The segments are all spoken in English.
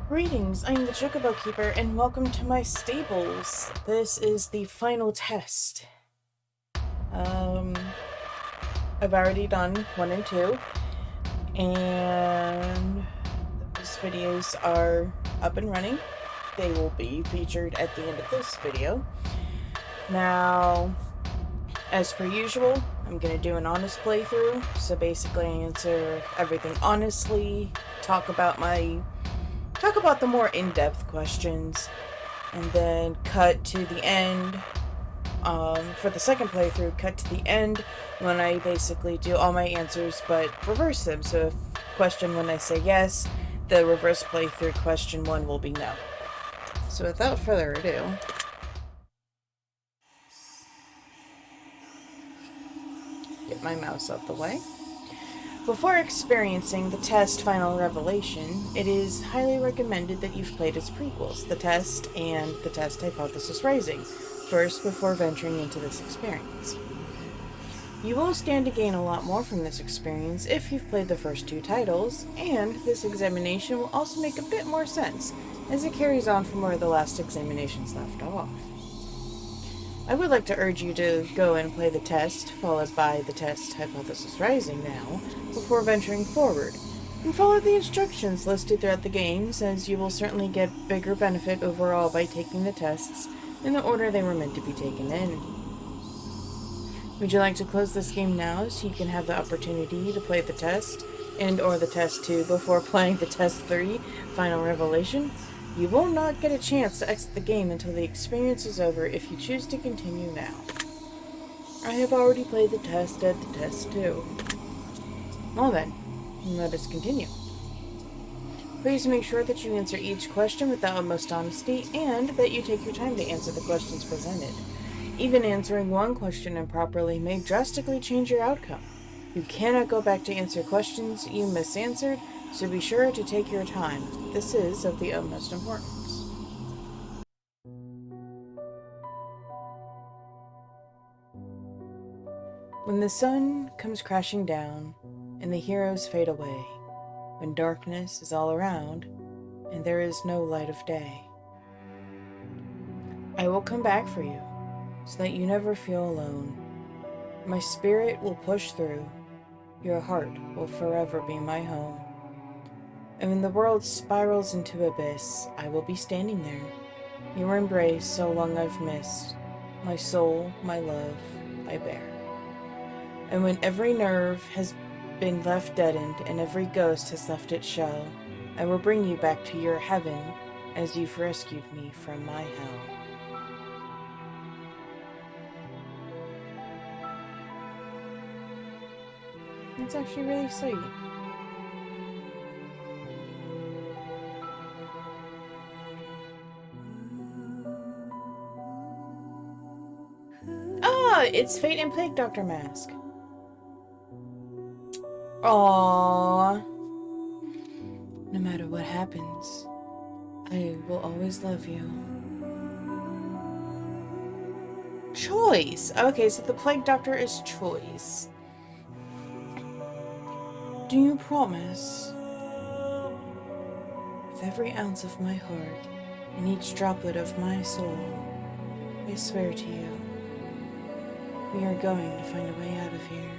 Greetings, I'm the Chocobo Keeper, and welcome to my stables. This is the final test. I've already done 1 and 2, and those videos are up and running. They will be featured at the end of this video. Now, as per usual, I'm going to do an honest playthrough, so basically answer everything honestly, talk about the more in-depth questions, and then cut to the end. For the second playthrough, cut to the end when I basically do all my answers but reverse them. So if question 1 I say yes, the reverse playthrough question 1 will be no. So without further ado, get my mouse out the way. Before experiencing the test Final Revelation, it is highly recommended that you've played its prequels, The Test and The Test Hypothesis Rising, first before venturing into this experience. You will stand to gain a lot more from this experience if you've played the first 2 titles, and this examination will also make a bit more sense, as it carries on from where the last examinations left off. I would like to urge you to go and play the test, followed by the test Hypothesis Rising now, before venturing forward, and follow the instructions listed throughout the games, as you will certainly get bigger benefit overall by taking the tests in the order they were meant to be taken in. Would you like to close this game now so you can have the opportunity to play the test and or the test 2 before playing the test 3, Final Revelation? You will not get a chance to exit the game until the experience is over if you choose to continue now. I have already played the test at the test 2. Well then, let us continue. Please make sure that you answer each question with the utmost honesty and that you take your time to answer the questions presented. Even answering one question improperly may drastically change your outcome. You cannot go back to answer questions you misanswered, so be sure to take your time. This is of the utmost importance. When the sun comes crashing down and the heroes fade away, when darkness is all around and there is no light of day, I will come back for you so that you never feel alone. My spirit will push through. Your heart will forever be my home. And when the world spirals into abyss, I will be standing there. Your embrace so long I've missed. My soul, my love, I bear. And when every nerve has been left deadened and every ghost has left its shell, I will bring you back to your heaven as you've rescued me from my hell. It's actually really sweet. Ah, it's Fate and Plague Doctor Mask. Aww. No matter what happens, I will always love you. Choice. Okay, so the Plague Doctor is Choice. Do you promise? With every ounce of my heart and each droplet of my soul, I swear to you, we are going to find a way out of here.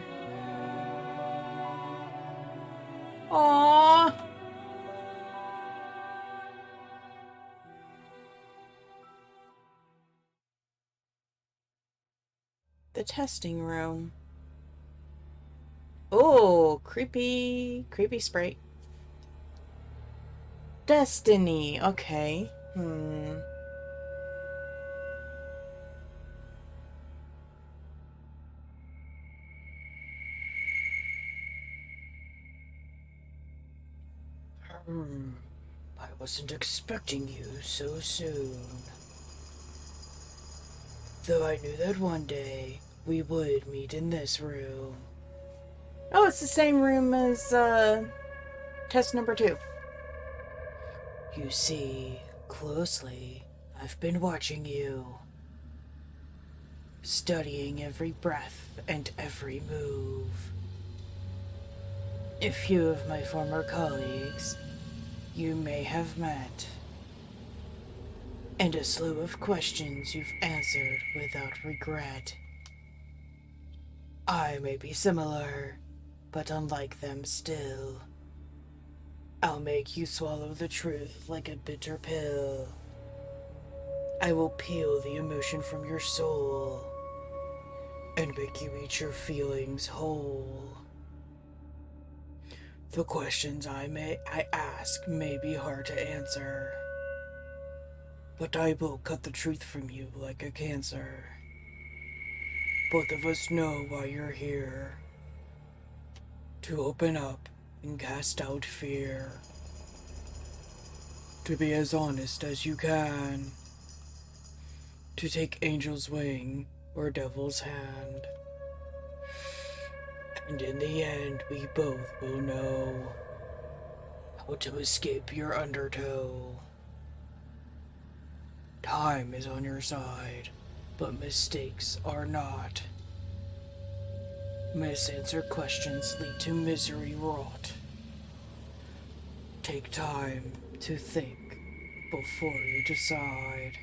Aww. The testing room. Oh, creepy sprite. Destiny. Okay. I wasn't expecting you so soon. Though I knew that one day we would meet in this room. Oh, it's the same room as, test number 2. You see, closely, I've been watching you. Studying every breath and every move. A few of my former colleagues you may have met, and a slew of questions you've answered without regret. I may be similar, but unlike them still. I'll make you swallow the truth like a bitter pill. I will peel the emotion from your soul and make you eat your feelings whole. The questions I ask may be hard to answer, but I will cut the truth from you like a cancer. Both of us know why you're here. To open up and cast out fear. To be as honest as you can. To take angel's wing or devil's hand. And in the end, we both will know how to escape your undertow. Time is on your side, but mistakes are not. Misanswered questions lead to misery wrought. Take time to think before you decide.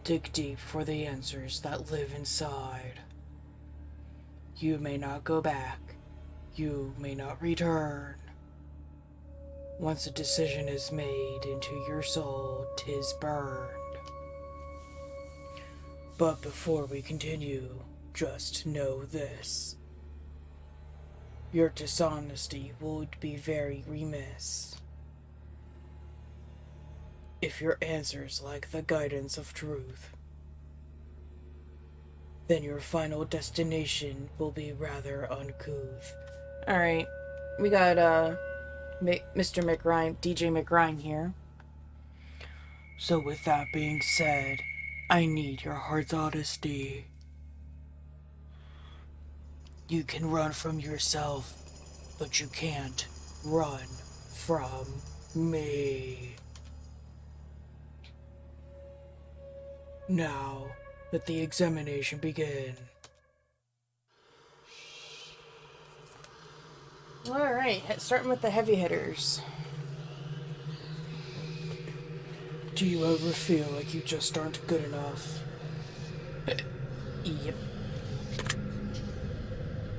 Dig deep for the answers that live inside. You may not go back. You may not return. Once a decision is made into your soul, 'tis burned. But before we continue, just know this. Your dishonesty would be very remiss if your answers lack the guidance of truth. Then your final destination will be rather uncouth. Alright, we got Mr. McRhyme, DJ McRhyme here. So with that being said, I need your heart's honesty. You can run from yourself, but you can't run from me. Now, let the examination begin. Alright, starting with the heavy hitters. Do you ever feel like you just aren't good enough? Yep.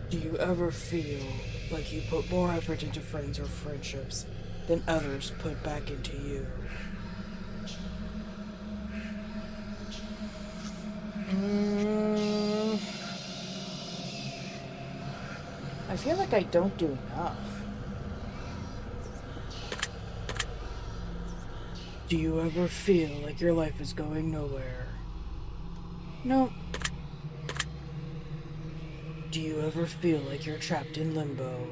Do you ever feel like you put more effort into friends or friendships than others put back into you? I feel like I don't do enough. Do you ever feel like your life is going nowhere? Nope. Do you ever feel like you're trapped in limbo?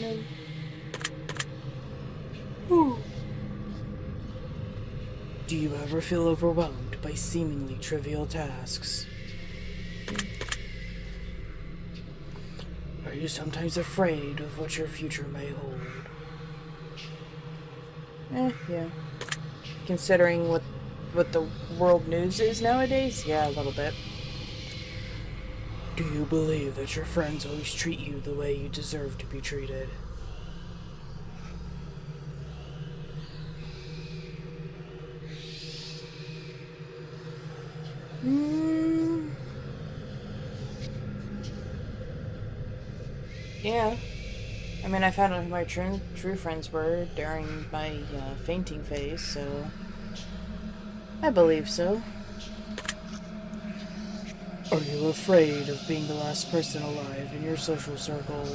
No. Whew. Do you ever feel overwhelmed by seemingly trivial tasks? Are you sometimes afraid of what your future may hold? Yeah. Considering what the world news is nowadays, yeah, a little bit. Do you believe that your friends always treat you the way you deserve to be treated? Yeah. I mean, I found out who my true friends were during my fainting phase, so I believe so. Are you afraid of being the last person alive in your social circle?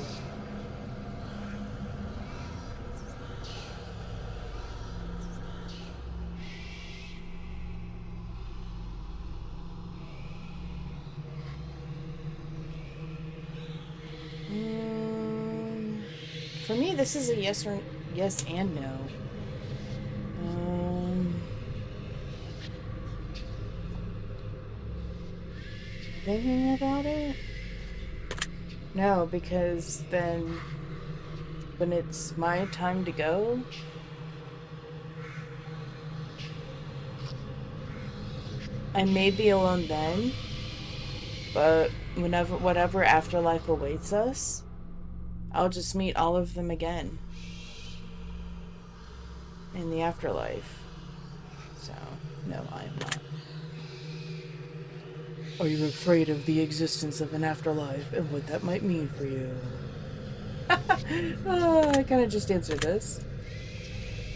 For me, this is a yes and no. Thinking about it? No, because then when it's my time to go, I may be alone then, but whatever afterlife awaits us, I'll just meet all of them again. in the afterlife. So, no, I am not. Are you afraid of the existence of an afterlife and what that might mean for you? I kind of just answered this.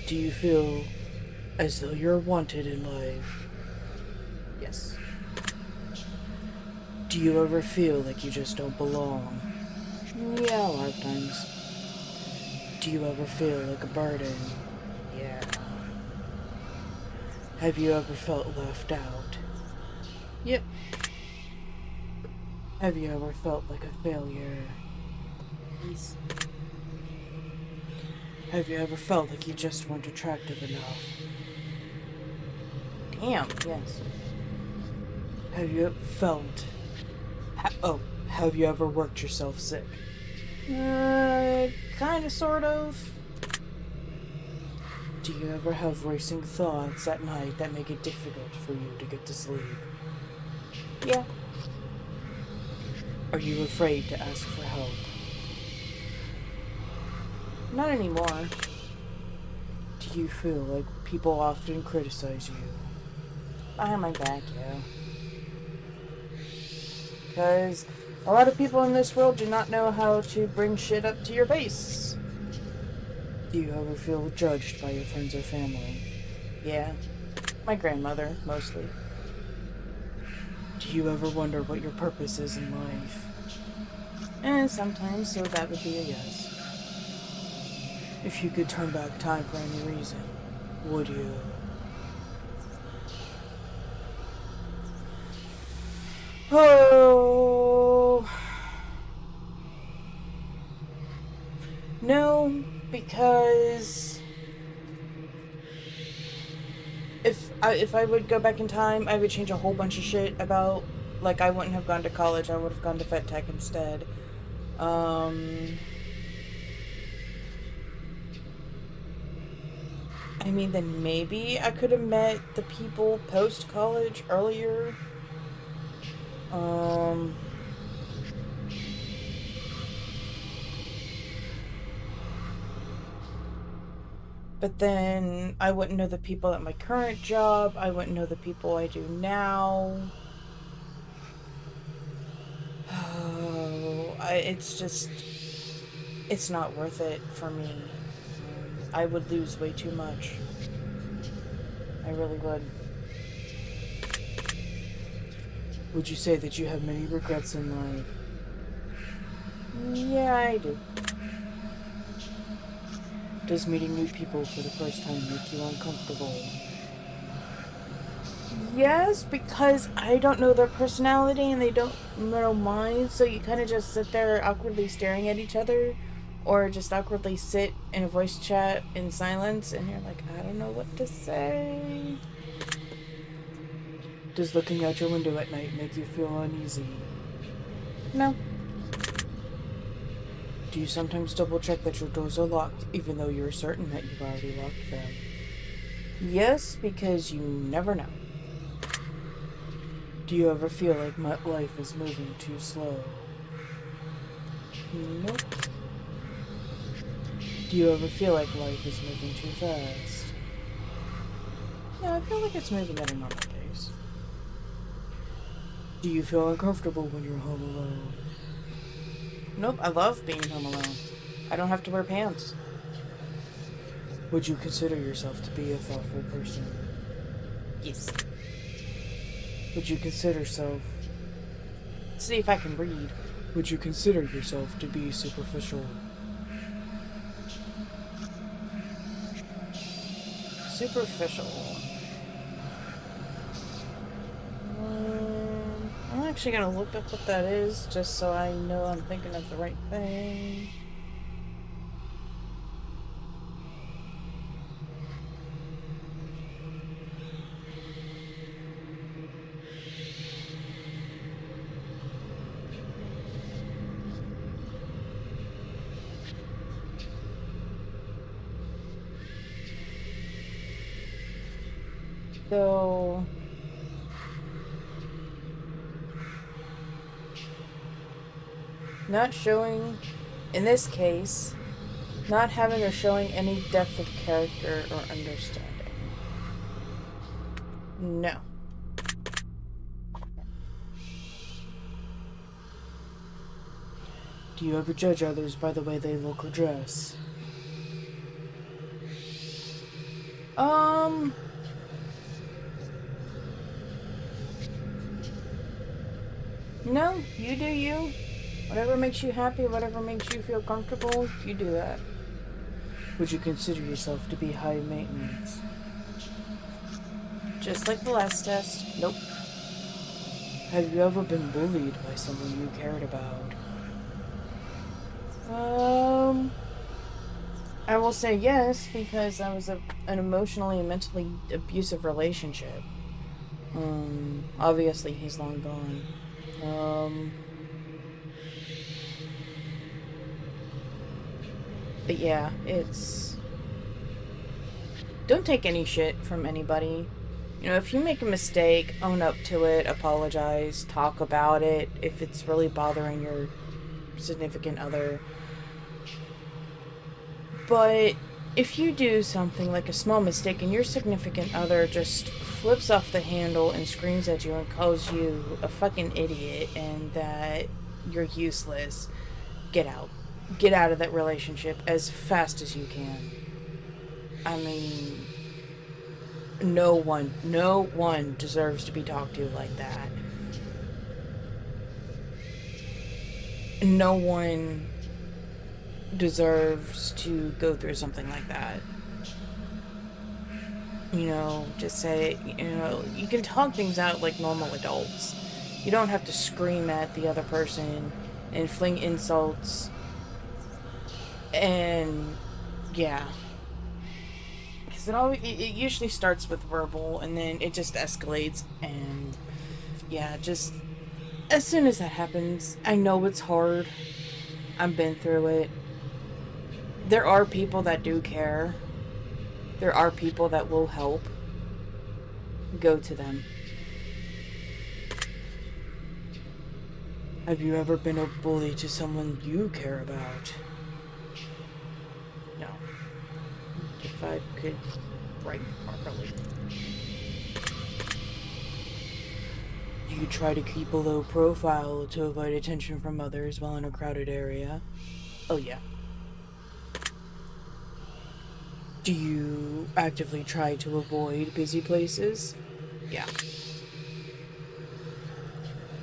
Do you feel as though you're wanted in life? Yes. Do you ever feel like you just don't belong? Yeah, a lot of times. Do you ever feel like a burden? Yeah. Have you ever felt left out? Yep. Have you ever felt like a failure? Yes. Have you ever felt like you just weren't attractive enough? Damn, yes. Have you felt... have you ever worked yourself sick? Kinda, sort of. Do you ever have racing thoughts at night that make it difficult for you to get to sleep? Yeah. Are you afraid to ask for help? Not anymore. Do you feel like people often criticize you? Behind my back, yeah. Because a lot of people in this world do not know how to bring shit up to your face. Do you ever feel judged by your friends or family? Yeah. My grandmother, mostly. Do you ever wonder what your purpose is in life? Sometimes, so that would be a yes. If you could turn back time for any reason, would you? Oh. No, because if I would go back in time, I would change a whole bunch of shit about, like, I wouldn't have gone to college, I would have gone to Vet Tech instead. I mean, then maybe I could have met the people post-college earlier. But then I wouldn't know the people at my current job. I wouldn't know the people I do now. Oh, it's just... It's not worth it for me. I would lose way too much. I really would. Would you say that you have many regrets in life? Yeah, I do. Does meeting new people for the first time make you uncomfortable? Yes, because I don't know their personality and they don't know mine, so you kind of just sit there awkwardly staring at each other, or just awkwardly sit in a voice chat in silence, and you're like, I don't know what to say. Does looking out your window at night make you feel uneasy? No. Do you sometimes double check that your doors are locked, even though you're certain that you've already locked them? Yes, because you never know. Do you ever feel like my life is moving too slow? Nope. Do you ever feel like life is moving too fast? Yeah, I feel like it's moving at a normal pace. Do you feel uncomfortable when you're home alone? Nope, I love being home alone. I don't have to wear pants. Would you consider yourself to be a thoughtful person? Yes. Would you consider yourself... Let's see if I can read. Would you consider yourself to be superficial? Superficial. I'm actually gonna look up what that is, just so I know I'm thinking of the right thing. So... not showing, in this case, Not having or showing any depth of character or understanding. No. Do you ever judge others by the way they look or dress? No, you do you. Whatever makes you happy, whatever makes you feel comfortable, you do that. Would you consider yourself to be high maintenance? Just like the last test. Nope. Have you ever been bullied by someone you cared about? I will say yes, because that was an emotionally and mentally abusive relationship. Obviously he's long gone. But yeah, it's... Don't take any shit from anybody. You know, if you make a mistake, own up to it, apologize, talk about it, if it's really bothering your significant other. But if you do something like a small mistake and your significant other just flips off the handle and screams at you and calls you a fucking idiot and that you're useless, get out. Get out of that relationship as fast as you can. I mean, no one deserves to be talked to like that. No one deserves to go through something like that. You know, just say, you know, you can talk things out like normal adults. You don't have to scream at the other person and fling insults. And yeah, because it usually starts with verbal and then it just escalates. And yeah, just as soon as that happens, I know it's hard. I've been through it. There are people that do care. There are people that will help. Go to them. Have you ever been a bully to someone you care about? No. If I could write properly. Do you try to keep a low profile to avoid attention from others while in a crowded area? Oh yeah. Do you actively try to avoid busy places? Yeah.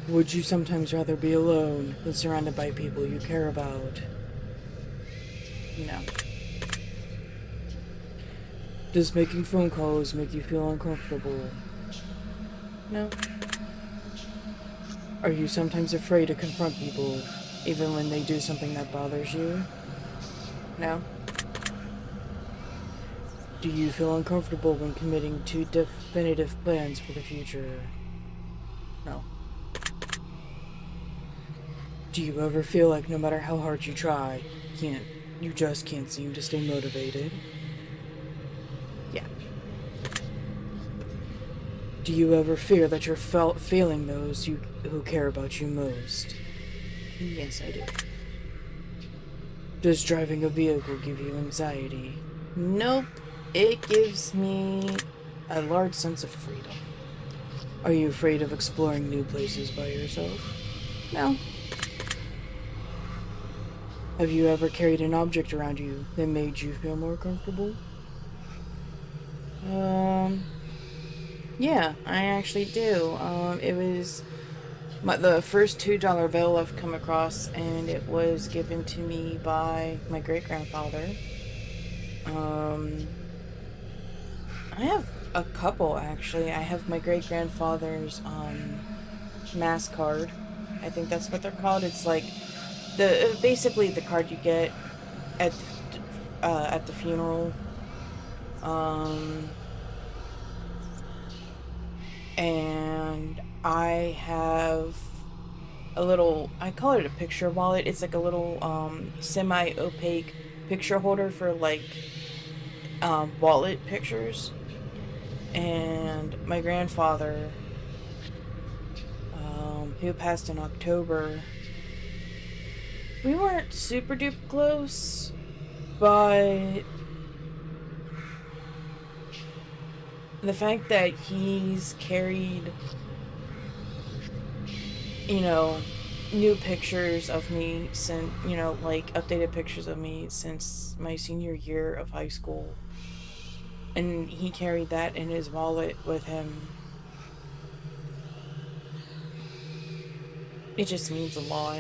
Would you sometimes rather be alone than surrounded by people you care about? No. Does making phone calls make you feel uncomfortable? No. Are you sometimes afraid to confront people, even when they do something that bothers you? No. Do you feel uncomfortable when committing to definitive plans for the future? No. Do you ever feel like no matter how hard you try, you just can't seem to stay motivated? Yeah. Do you ever fear that you're failing those who care about you most? Yes, I do. Does driving a vehicle give you anxiety? Nope. It gives me a large sense of freedom. Are you afraid of exploring new places by yourself? No. Have you ever carried an object around you that made you feel more comfortable? Yeah, I actually do. It was the first $2 bill I've come across, and it was given to me by my great-grandfather. I have a couple, actually. I have my great-grandfather's, mass card. I think that's what they're called. It's like basically the card you get at the funeral. And I have a little, I call it a picture wallet. It's like a little, semi-opaque picture holder for, like, wallet pictures. And my grandfather, who passed in October, we weren't super duper close. But the fact that he's carried, you know, new pictures of me since, you know, like updated pictures of me since my senior year of high school, and he carried that in his wallet with him, it just means a lot.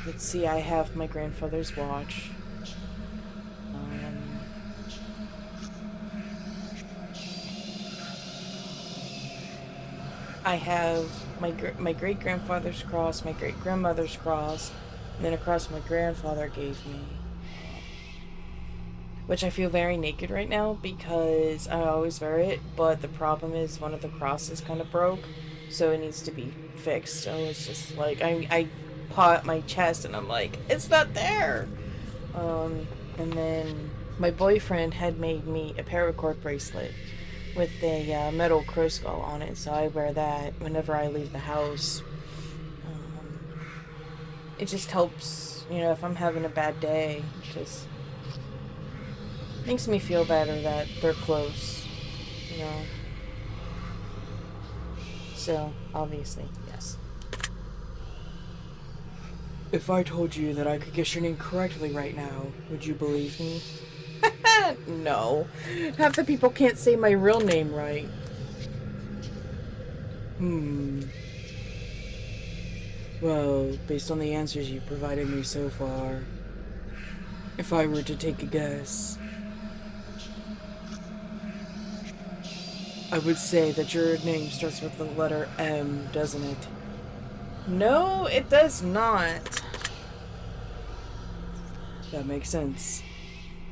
Let's see, I have my grandfather's watch. Um, I have my great grandfather's cross, my great grandmother's cross, and then a cross my grandfather gave me. Which I feel very naked right now because I always wear it, but the problem is one of the crosses kind of broke, so it needs to be fixed. So it's just like I paw at my chest and I'm like, it's not there. And then my boyfriend had made me a paracord bracelet with a metal crow skull on it, so I wear that whenever I leave the house. It just helps, you know, if I'm having a bad day, just makes me feel better that they're close, you know. So, obviously, yes. If I told you that I could guess your name correctly right now, would you believe me? No. Half the people can't say my real name right. Well, based on the answers you provided me so far, if I were to take a guess, I would say that your name starts with the letter M, doesn't it? No, it does not. That makes sense.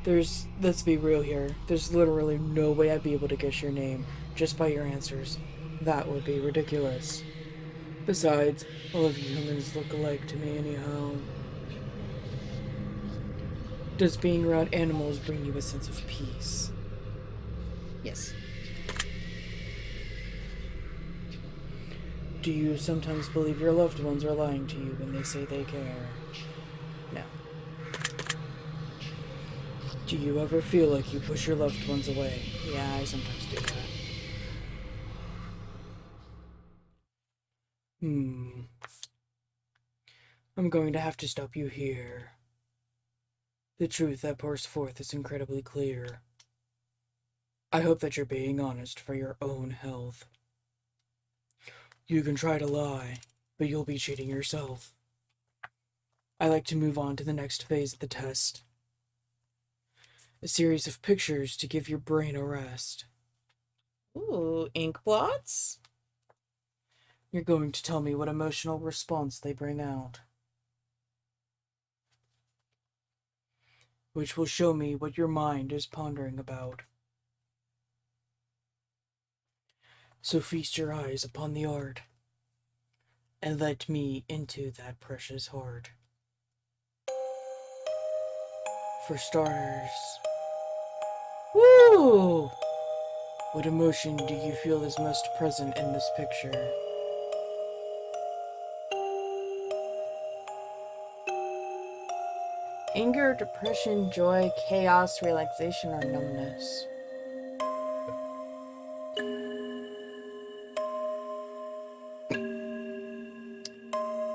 Let's be real here, there's literally no way I'd be able to guess your name just by your answers. That would be ridiculous. Besides, all of you humans look alike to me anyhow. Does being around animals bring you a sense of peace? Yes. Do you sometimes believe your loved ones are lying to you when they say they care? No. Do you ever feel like you push your loved ones away? Yeah, I sometimes do that. I'm going to have to stop you here. The truth that pours forth is incredibly clear. I hope that you're being honest for your own health. You can try to lie, but you'll be cheating yourself. I like to move on to the next phase of the test. A series of pictures to give your brain a rest. Ooh, ink blots? You're going to tell me what emotional response they bring out, which will show me what your mind is pondering about. So feast your eyes upon the art, and let me into that precious heart. For starters, woo! What emotion do you feel is most present in this picture? Anger, depression, joy, chaos, relaxation, or numbness?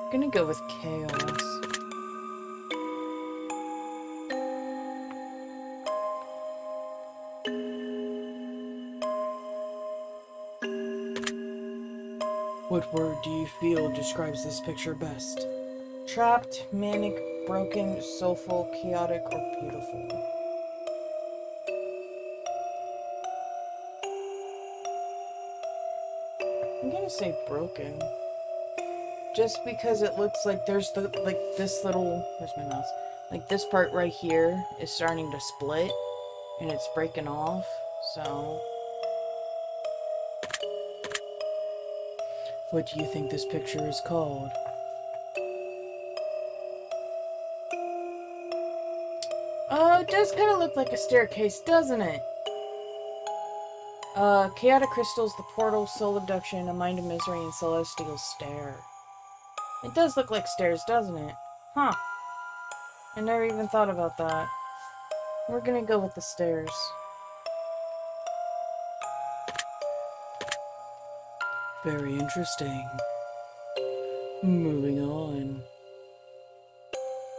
I'm gonna go with chaos. What word do you feel describes this picture best? Trapped, manic, broken, soulful, chaotic, or beautiful? I'm gonna say broken. Just because it looks like there's this little, where's my mouse? Like this part right here is starting to split and it's breaking off, so. What do you think this picture is called? Oh, it does kind of look like a staircase, doesn't it? Chaotic crystals, the portal, soul abduction, a mind of misery, and celestial stare. It does look like stairs, doesn't it? Huh. I never even thought about that. We're gonna go with the stairs. Very interesting. Moving on.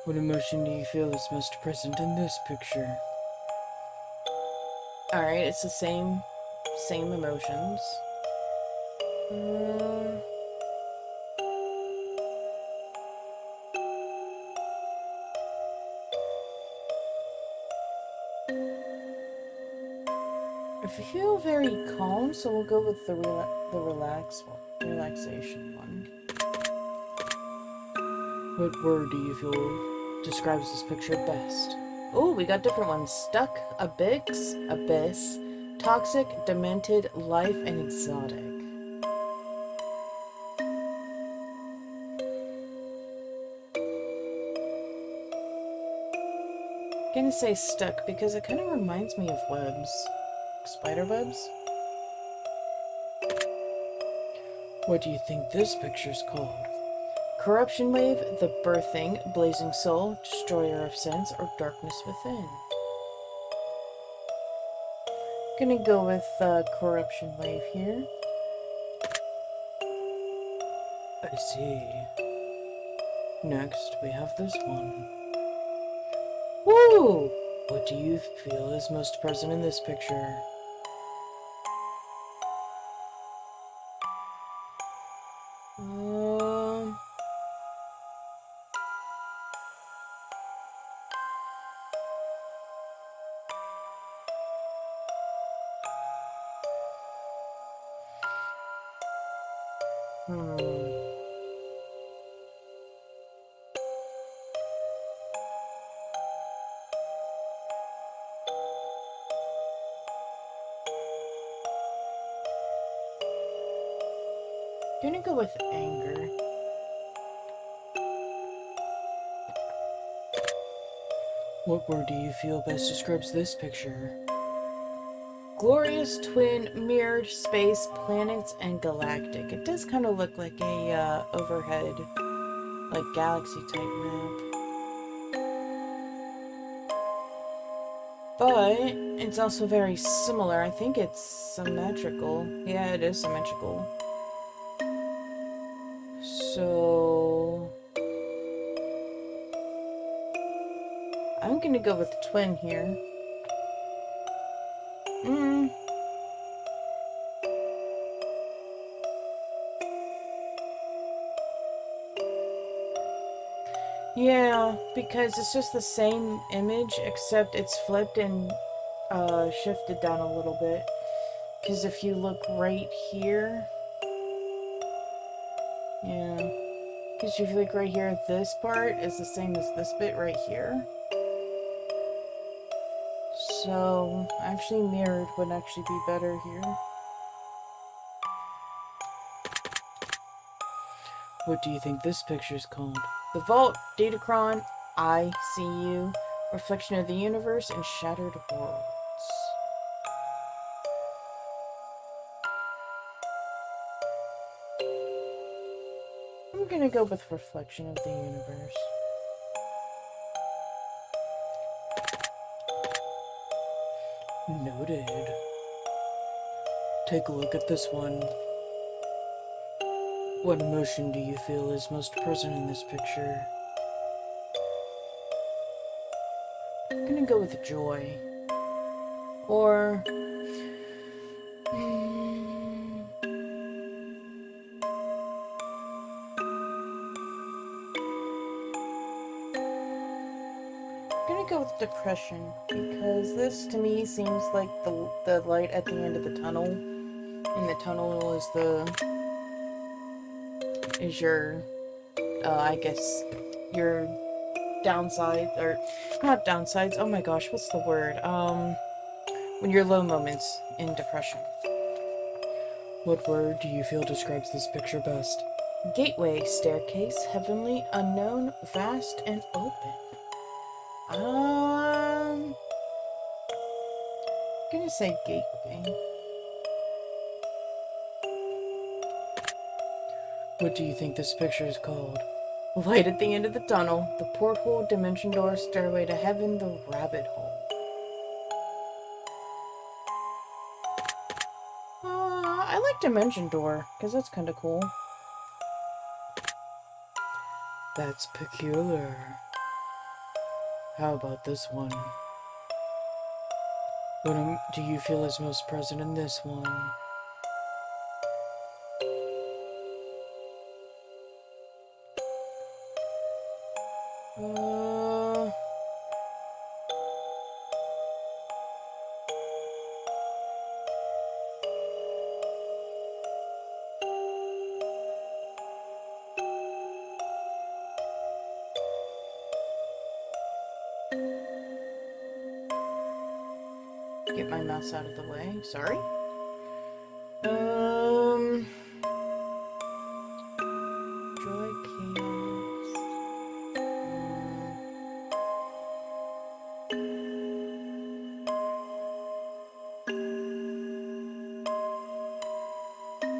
What emotion do you feel is most present in this picture? Alright, it's the same emotions. I feel very calm, so we'll go with the relaxation one. What word do you feel describes this picture best? Oh, we got different ones. Stuck, abyss, toxic, demented, life, and exotic. I'm gonna say stuck because it kind of reminds me of webs. Spider webs? What do you think this picture's called? Corruption wave, the birthing, blazing soul, destroyer of sins, or darkness within? Gonna go with corruption wave here. I see. Next, we have this one. Woo! What do you feel is most present in this picture? I'm gonna go with anger. What word do you feel best describes this picture? Glorious, twin, mirrored, space, planets, and galactic. It does kind of look like a overhead, like galaxy type map. But it's also very similar. I think it's symmetrical. Yeah, it is symmetrical. So I'm gonna go with twin here. Yeah, because it's just the same image, except it's flipped and shifted down a little bit. Because if you look right here, yeah, because if you look right here, this part is the same as this bit right here. So, actually mirrored would actually be better here. What do you think this picture's called? The Vault, Datacron, I See You, Reflection of the Universe, and Shattered Worlds. I'm gonna go with Reflection of the Universe. Noted. Take a look at this one. What emotion do you feel is most present in this picture? I'm gonna go with joy. Or... I'm gonna go with depression, because this to me seems like the light at the end of the tunnel. And the tunnel is your, I guess, your downside, or not downsides, oh my gosh, what's the word? When you're low moments in depression. What word do you feel describes this picture best? Gateway, staircase, heavenly, unknown, vast, and open. I'm gonna say gateway. What do you think this picture is called? Light at the end of the tunnel, the porthole, dimension door, stairway to heaven, the rabbit hole. I like dimension door, because that's kind of cool. That's peculiar. How about this one? What do you feel is most present in this one? Get my mouse out of the way. Sorry. Joy Chaos.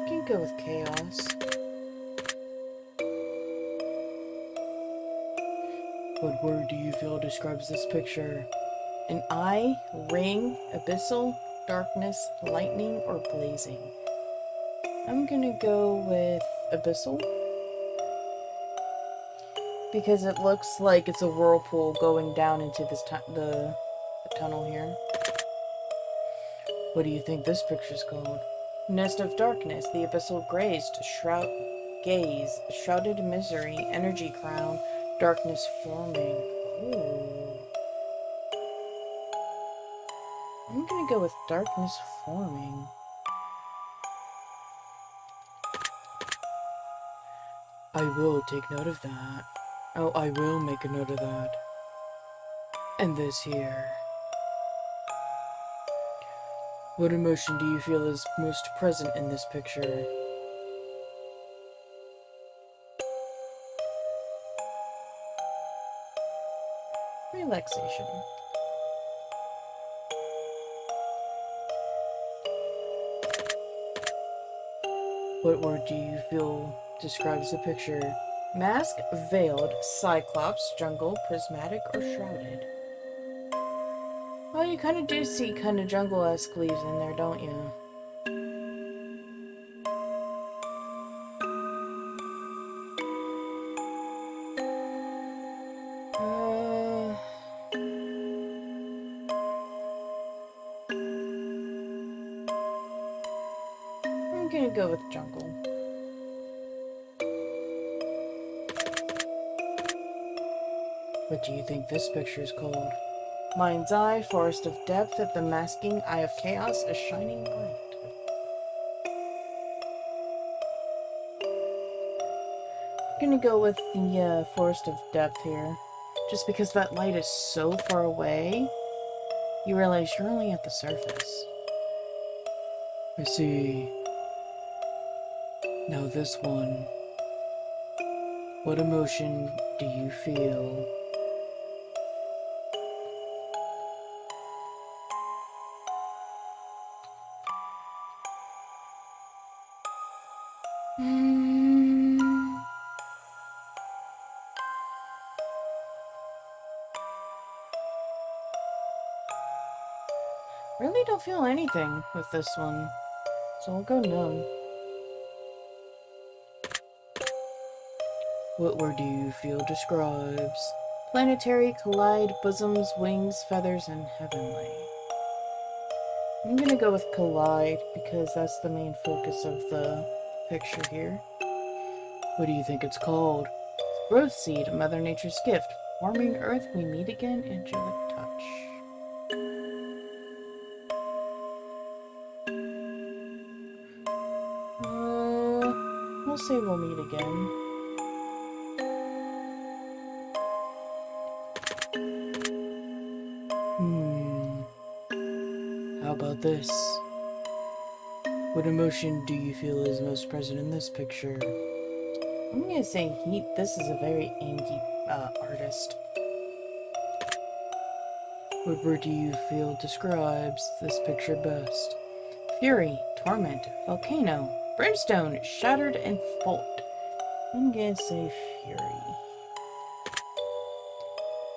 Can go with Chaos. What word do you feel describes this picture? An eye, ring, abyssal, darkness, lightning, or blazing? I'm gonna go with abyssal. Because it looks like it's a whirlpool going down into this the tunnel here. What do you think this picture's called? Nest of darkness, the abyssal gaze, shrouded misery, energy crown, darkness forming. Ooh. I'm gonna go with darkness forming. I will take note of that. Oh, I will make a note of that. And this here. What emotion do you feel is most present in this picture? Relaxation. What word do you feel describes the picture? Mask, veiled, cyclops, jungle, prismatic, or shrouded? Well, you kind of do see kind of jungle-esque leaves in there, don't you? I'm gonna go with jungle. What do you think this picture is called? Mind's Eye, Forest of Depth, the masking Eye of Chaos, a shining light. I'm gonna go with the Forest of Depth here. Just because that light is so far away, you realize you're only at the surface. I see. Now this one. What emotion do you feel? Really don't feel anything with this one, so I'll go numb. What word do you feel describes? Planetary, collide, bosoms, wings, feathers, and heavenly. I'm gonna go with collide because that's the main focus of the picture here. What do you think it's called? Growth seed, Mother Nature's gift. Warming earth, we meet again, angelic touch. We'll say we'll meet again. How about this? What emotion do you feel is most present in this picture? I'm gonna say heat. This is a very angry artist. What word do you feel describes this picture best? Fury, torment, volcano, brimstone, shattered and fault, I'm gonna say fury.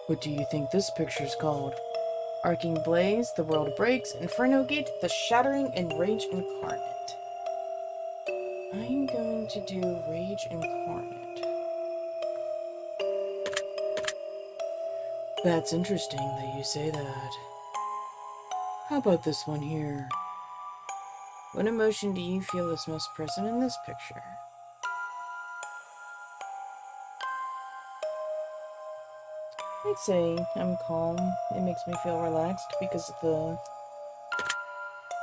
What do you think this picture's called? Arcing blaze, the world breaks, Inferno Gate, the shattering, and rage incarnate. I'm going to do rage incarnate. That's interesting that you say that. How about this one here? What emotion do you feel is most present in this picture? I'd say I'm calm. It makes me feel relaxed because of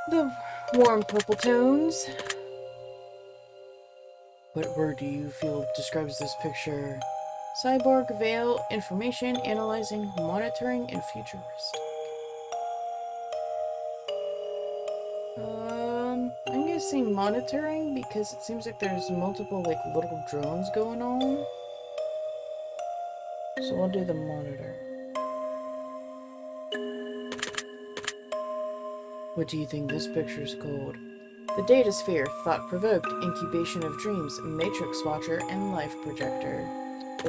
the warm purple tones. What word do you feel describes this picture? Cyborg, veil, information, analyzing, monitoring, and futuristic. I'm gonna say monitoring because it seems like there's multiple like little drones going on. So we'll do the monitor. What do you think this picture's called? The Data Sphere, Thought-Provoked, Incubation of Dreams, Matrix Watcher, and Life Projector.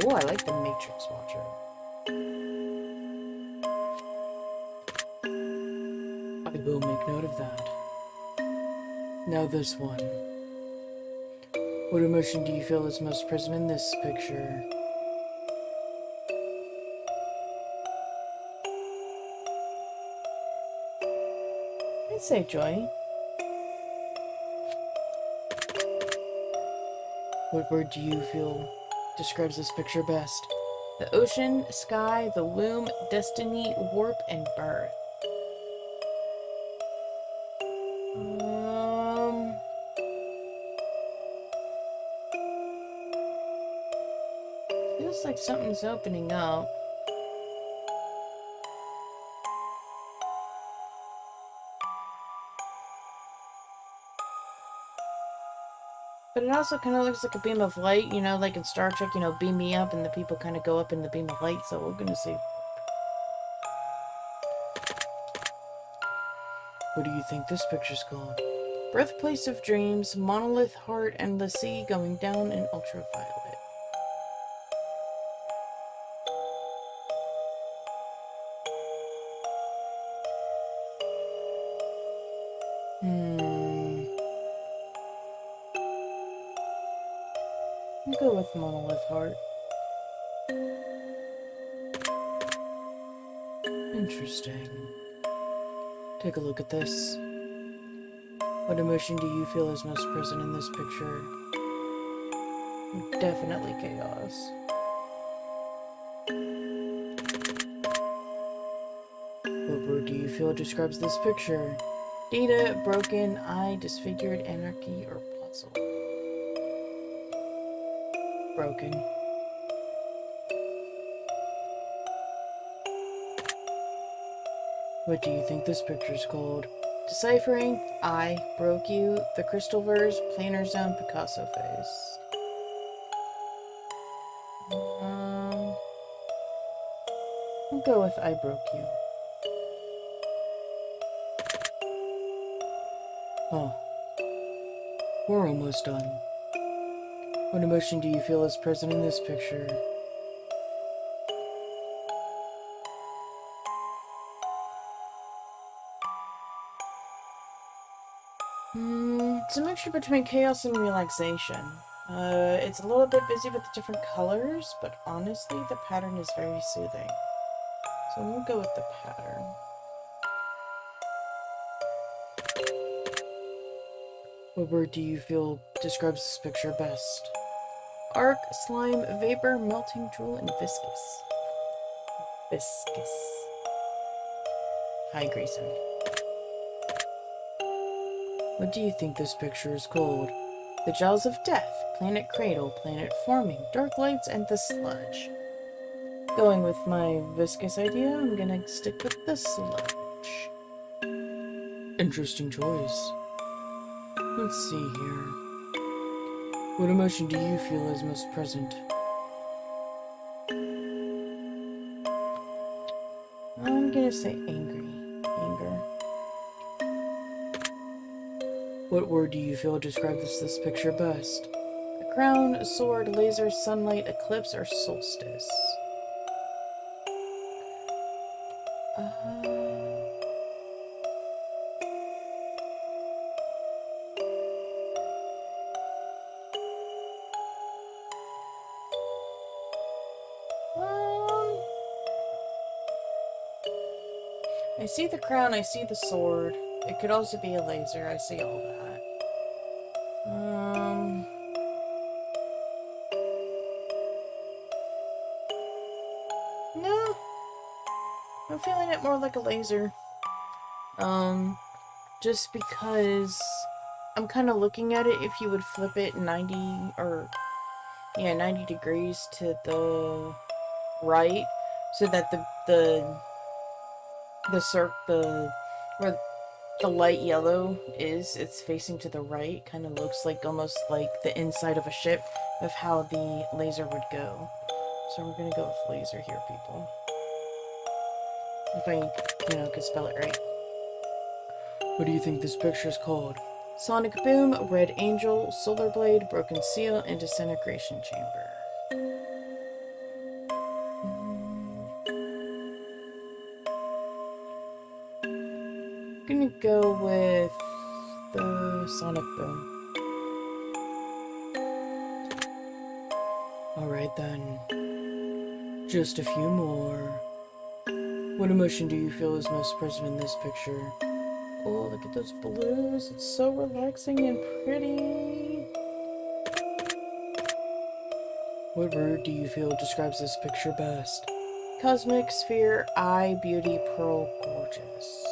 Oh, I like the Matrix Watcher. I will make note of that. Now this one. What emotion do you feel is most present in this picture? I'd say joy. What word do you feel describes this picture best? The ocean, sky, the loom, destiny, warp, and birth. Feels like something's opening up. But it also kind of looks like a beam of light, you know, like in Star Trek, you know, beam me up and the people kind of go up in the beam of light, so we're gonna see. What do you think this picture's called? Birthplace of Dreams, Monolith Heart, and the Sea going down in ultraviolet. I'll go with Monolith Heart. Interesting. Take a look at this. What emotion do you feel is most present in this picture? Definitely chaos. What word do you feel describes this picture? Data, broken, eye, disfigured, anarchy, or puzzle? Broken. What do you think this picture's called? Deciphering, I broke you, the Crystalverse, Planar Zone, Picasso face. I'll go with I broke you. Oh, we're almost done. What emotion do you feel is present in this picture? It's a mixture between chaos and relaxation. It's a little bit busy with the different colors, but honestly, the pattern is very soothing. So we'll go with the pattern. What word do you feel describes this picture best? Arc, slime, vapor, melting drool, and viscous. Viscous. Hi, Grayson. What do you think this picture is called? The Jaws of Death, Planet Cradle, Planet Forming, Dark Lights, and the Sludge. Going with my viscous idea, I'm gonna stick with the sludge. Interesting choice. Let's see here. What emotion do you feel is most present? I'm gonna say angry. Anger. What word do you feel describes this picture best? The Crown, sword, laser, sunlight, eclipse, or solstice? I see the crown, I see the sword. It could also be a laser, I see all that. No. I'm feeling it more like a laser. Just because I'm kind of looking at it if you would flip it 90 90 degrees to the right so that where the light yellow is, it's facing to the right. Kind of looks like almost like the inside of a ship of how the laser would go. So we're gonna go with laser here, people. If I, could spell it right. What do you think this picture's called? Sonic Boom, Red Angel, Solar Blade, Broken Seal, and Disintegration Chamber. I'm gonna go with the Sonic Boom. Alright then. Just a few more. What emotion do you feel is most present in this picture? Oh, look at those blues. It's so relaxing and pretty. What word do you feel describes this picture best? Cosmic, sphere, eye, beauty, pearl, gorgeous.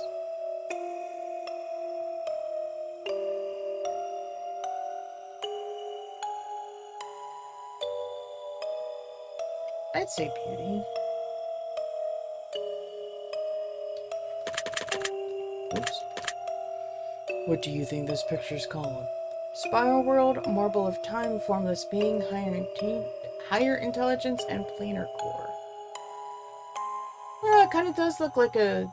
I'd say beauty. Oops. What do you think this picture's called? Spiral World, Marble of Time, Formless Being, Higher Intelligence, and Planar Core. Yeah, it kind of does look like a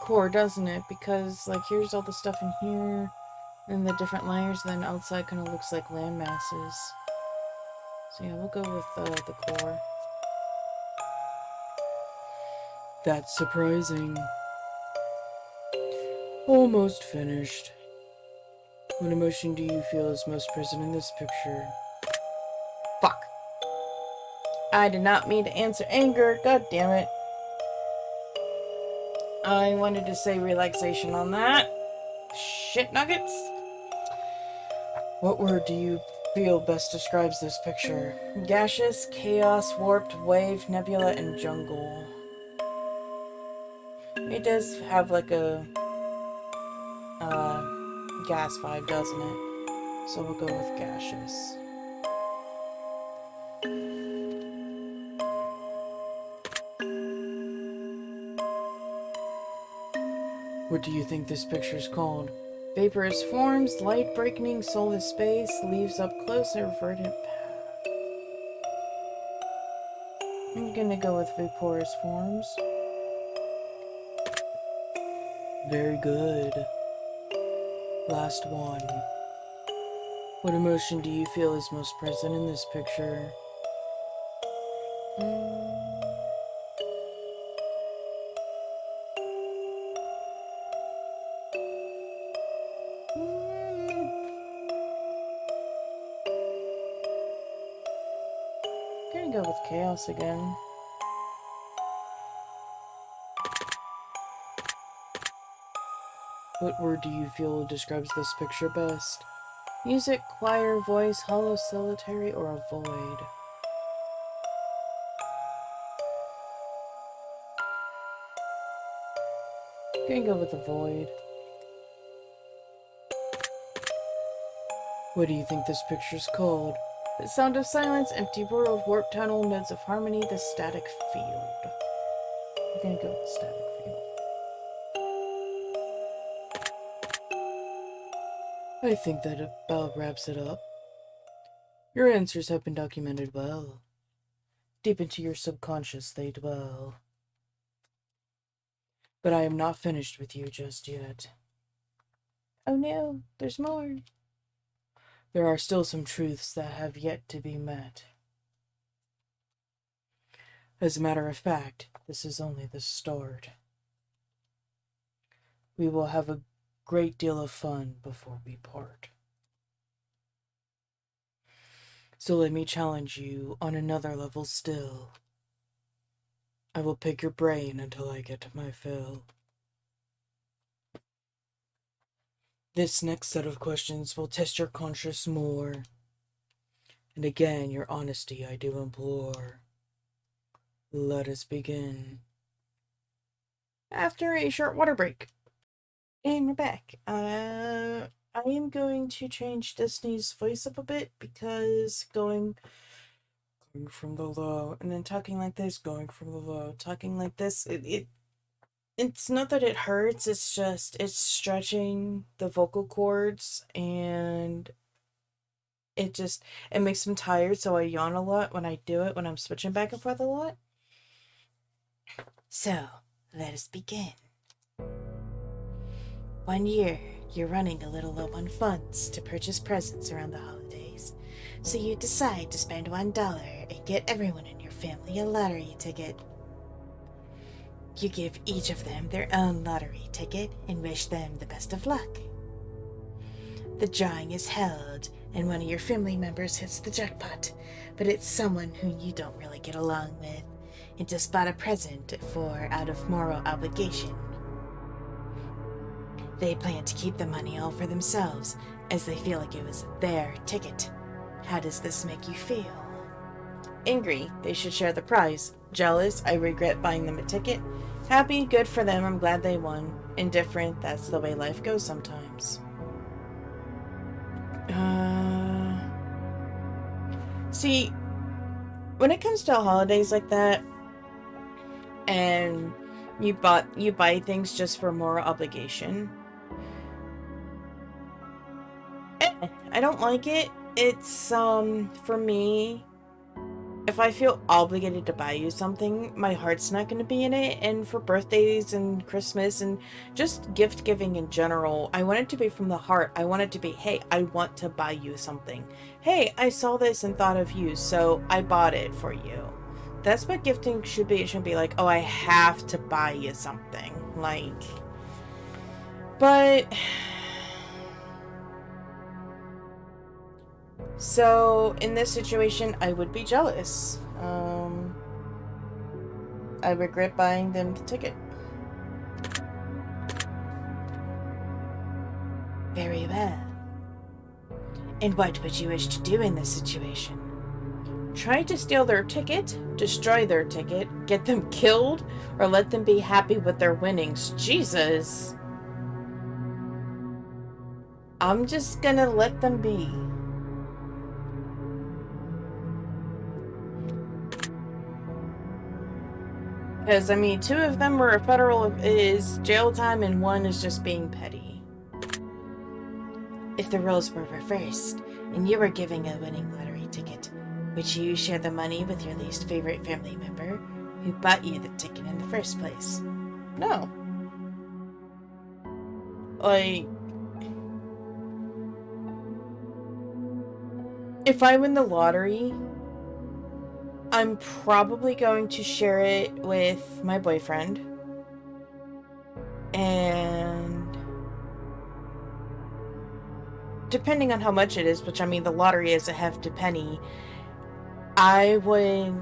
core, doesn't it? Because, like, here's all the stuff in here, and the different layers, and then outside kind of looks like land masses. So yeah, we'll go with the core. That's surprising. Almost finished. What emotion do you feel is most present in this picture? Fuck. I did not mean to answer anger. God damn it. I wanted to say relaxation on that. Shit nuggets. What word do you feel best describes this picture? Gaseous, chaos, warped, wave, nebula, and jungle. It does have like a gas vibe, doesn't it? So we'll go with gaseous. What do you think this picture's called? Vaporous forms, light breaking, soulless space, leaves up closer, verdant path. I'm gonna go with vaporous forms. Very good. Last one. What emotion do you feel is most present in this picture? I'm gonna go with chaos again. What word do you feel describes this picture best? Music, choir, voice, hollow, solitary, or a void? I'm gonna go with a void. What do you think this picture's called? The sound of silence, empty world, warp tunnel, nodes of harmony, the static field. I'm gonna go with the static field. I think that about wraps it up. Your answers have been documented well. Deep into your subconscious they dwell. But I am not finished with you just yet. Oh no, there's more. There are still some truths that have yet to be met. As a matter of fact, this is only the start. We will have a great deal of fun before we part. So let me challenge you on another level still. I will pick your brain until I get my fill. This next set of questions will test your conscience more. And again, your honesty I do implore. Let us begin. After a short water break. And we're back. I am going to change Disney's voice up a bit because going from the low and then talking like this, going from the low, talking like this, it's not that it hurts, it's just it's stretching the vocal cords, and it makes them tired, so I yawn a lot when I do it, when I'm switching back and forth a lot. So, let us begin. One year, you're running a little low on funds to purchase presents around the holidays, so you decide to spend $1 and get everyone in your family a lottery ticket. You give each of them their own lottery ticket and wish them the best of luck. The drawing is held, and one of your family members hits the jackpot, but it's someone who you don't really get along with, and just bought a present for out of moral obligation. They plan to keep the money all for themselves, as they feel like it was their ticket. How does this make you feel? Angry, they should share the prize. Jealous, I regret buying them a ticket. Happy, good for them, I'm glad they won. Indifferent, that's the way life goes sometimes. See, when it comes to holidays like that, and you buy things just for moral obligation, I don't like it. It's for me, if I feel obligated to buy you something, my heart's not going to be in it. And for birthdays and Christmas and just gift giving in general, I want it to be from the heart. I want it to be, hey, I want to buy you something. Hey, I saw this and thought of you, so I bought it for you. That's what gifting should be. It shouldn't be like, oh, I have to buy you something. Like, but... So, in this situation, I would be jealous. I regret buying them the ticket. Very well. And what would you wish to do in this situation? Try to steal their ticket, destroy their ticket, get them killed, or let them be happy with their winnings? Jesus! I'm just gonna let them be. Because, I mean, 2 of them were federal is jail time and 1 is just being petty. If the roles were reversed, and you were giving a winning lottery ticket, would you share the money with your least favorite family member who bought you the ticket in the first place? No. Like, if I win the lottery, I'm probably going to share it with my boyfriend. And depending on how much it is, which I mean the lottery is a hefty penny, I would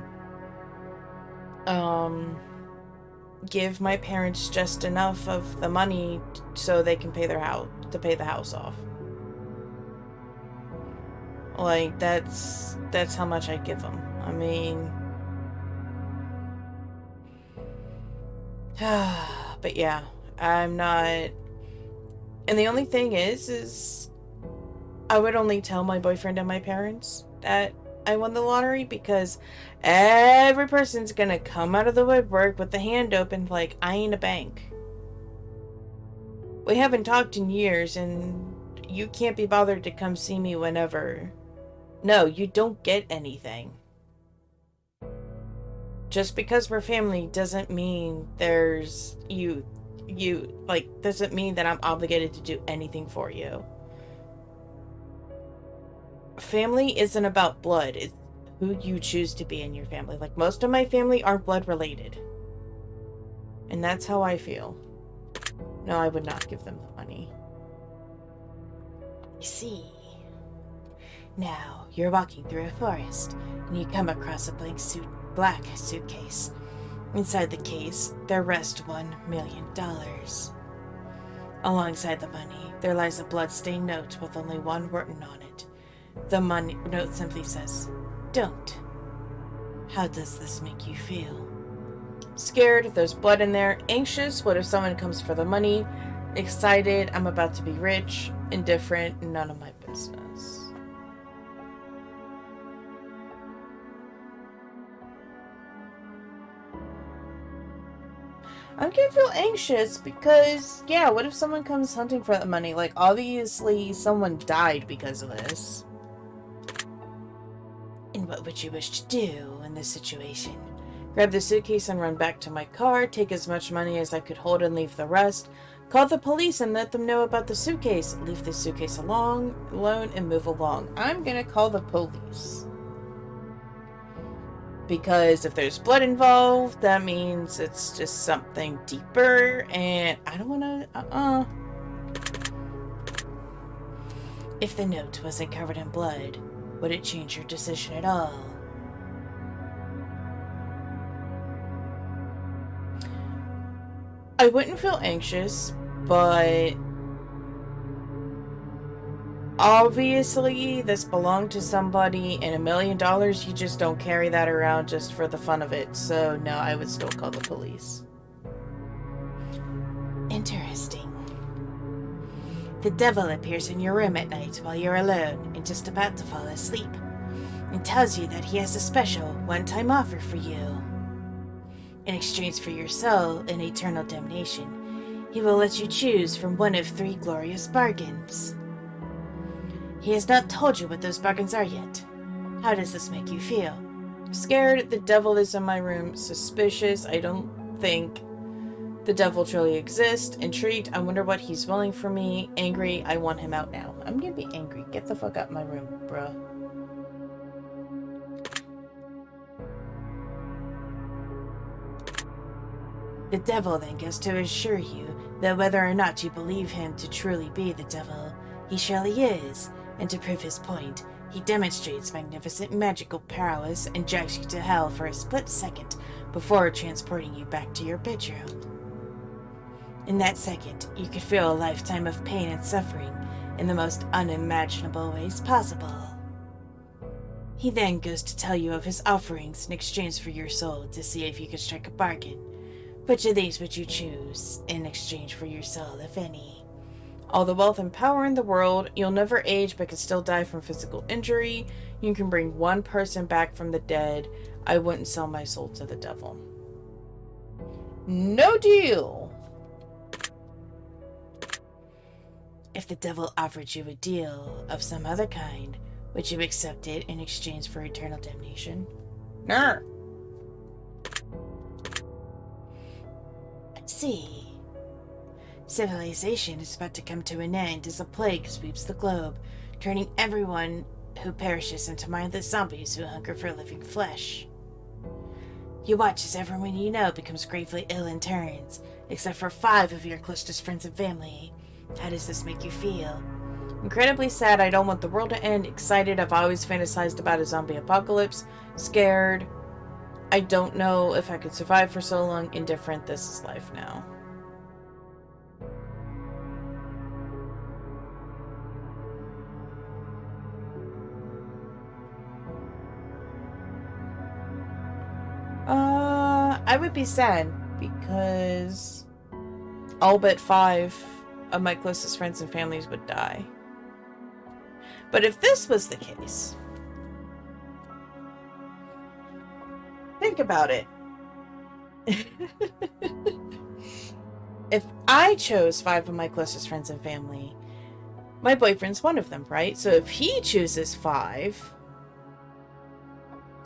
give my parents just enough of the money so they can pay their house, to pay the house off. Like, that's how much I give them. I mean, but yeah, I'm not, and the only thing is I would only tell my boyfriend and my parents that I won the lottery, because every person's gonna come out of the woodwork with the hand open like, I ain't a bank. We haven't talked in years, and you can't be bothered to come see me whenever. No, you don't get anything. Just because we're family doesn't mean there's doesn't mean that I'm obligated to do anything for you. family isn't about blood. It's who you choose to be in your family. Like, most of my family aren't blood related. And that's how I feel. No, I would not give them the money. I see. Now, you're walking through a forest, and you come across a black suitcase. Inside the case, there rests $1 million. Alongside the money, there lies a blood-stained note with only one written on it. The note simply says, "Don't." How does this make you feel? Scared, there's blood in there. Anxious, what if someone comes for the money? Excited, I'm about to be rich. Indifferent, none of my business. I'm gonna feel anxious because, yeah, what if someone comes hunting for the money? Like, obviously, someone died because of this. And what would you wish to do in this situation? Grab the suitcase and run back to my car, take as much money as I could hold and leave the rest. Call the police and let them know about the suitcase. Leave the suitcase alone and move along. I'm gonna call the police. Because if there's blood involved, that means it's just something deeper, and I don't want to, If the note wasn't covered in blood, would it change your decision at all? I wouldn't feel anxious, but obviously this belonged to somebody, and $1 million, you just don't carry that around just for the fun of it. So no, I would still call the police. Interesting. The devil appears in your room at night while you're alone and just about to fall asleep, and tells you that he has a special one-time offer for you. In exchange for your soul and eternal damnation, he will let you choose from one of 3 glorious bargains. He has not told you what those bargains are yet. How does this make you feel? Scared, the devil is in my room. Suspicious, I don't think the devil truly exists. Intrigued, I wonder what he's willing for me. Angry, I want him out now. I'm gonna be angry. Get the fuck out of my room, bruh. The devil then goes to assure you that whether or not you believe him to truly be the devil, he surely is, and to prove his point, he demonstrates magnificent magical prowess and drags you to hell for a split second before transporting you back to your bedroom. In that second, you could feel a lifetime of pain and suffering in the most unimaginable ways possible. He then goes to tell you of his offerings in exchange for your soul to see if you could strike a bargain. Which of these would you choose in exchange for your soul, if any? All the wealth and power in the world, you'll never age but can still die from physical injury. You can bring one person back from the dead. I wouldn't sell my soul to the devil. No deal! If the devil offered you a deal of some other kind, would you accept it in exchange for eternal damnation? No. See. Civilization is about to come to an end as a plague sweeps the globe, turning everyone who perishes into mindless zombies who hunger for living flesh. You watch as everyone you know becomes gravely ill and turns, except for 5 of your closest friends and family. How does this make you feel? Incredibly sad, I don't want the world to end. Excited, I've always fantasized about a zombie apocalypse. Scared, I don't know if I could survive for so long. Indifferent, this is life now. I would be sad because all but 5 of my closest friends and families would die. But if this was the case, think about it. If I chose 5 of my closest friends and family, my boyfriend's one of them, right? So if he chooses 5,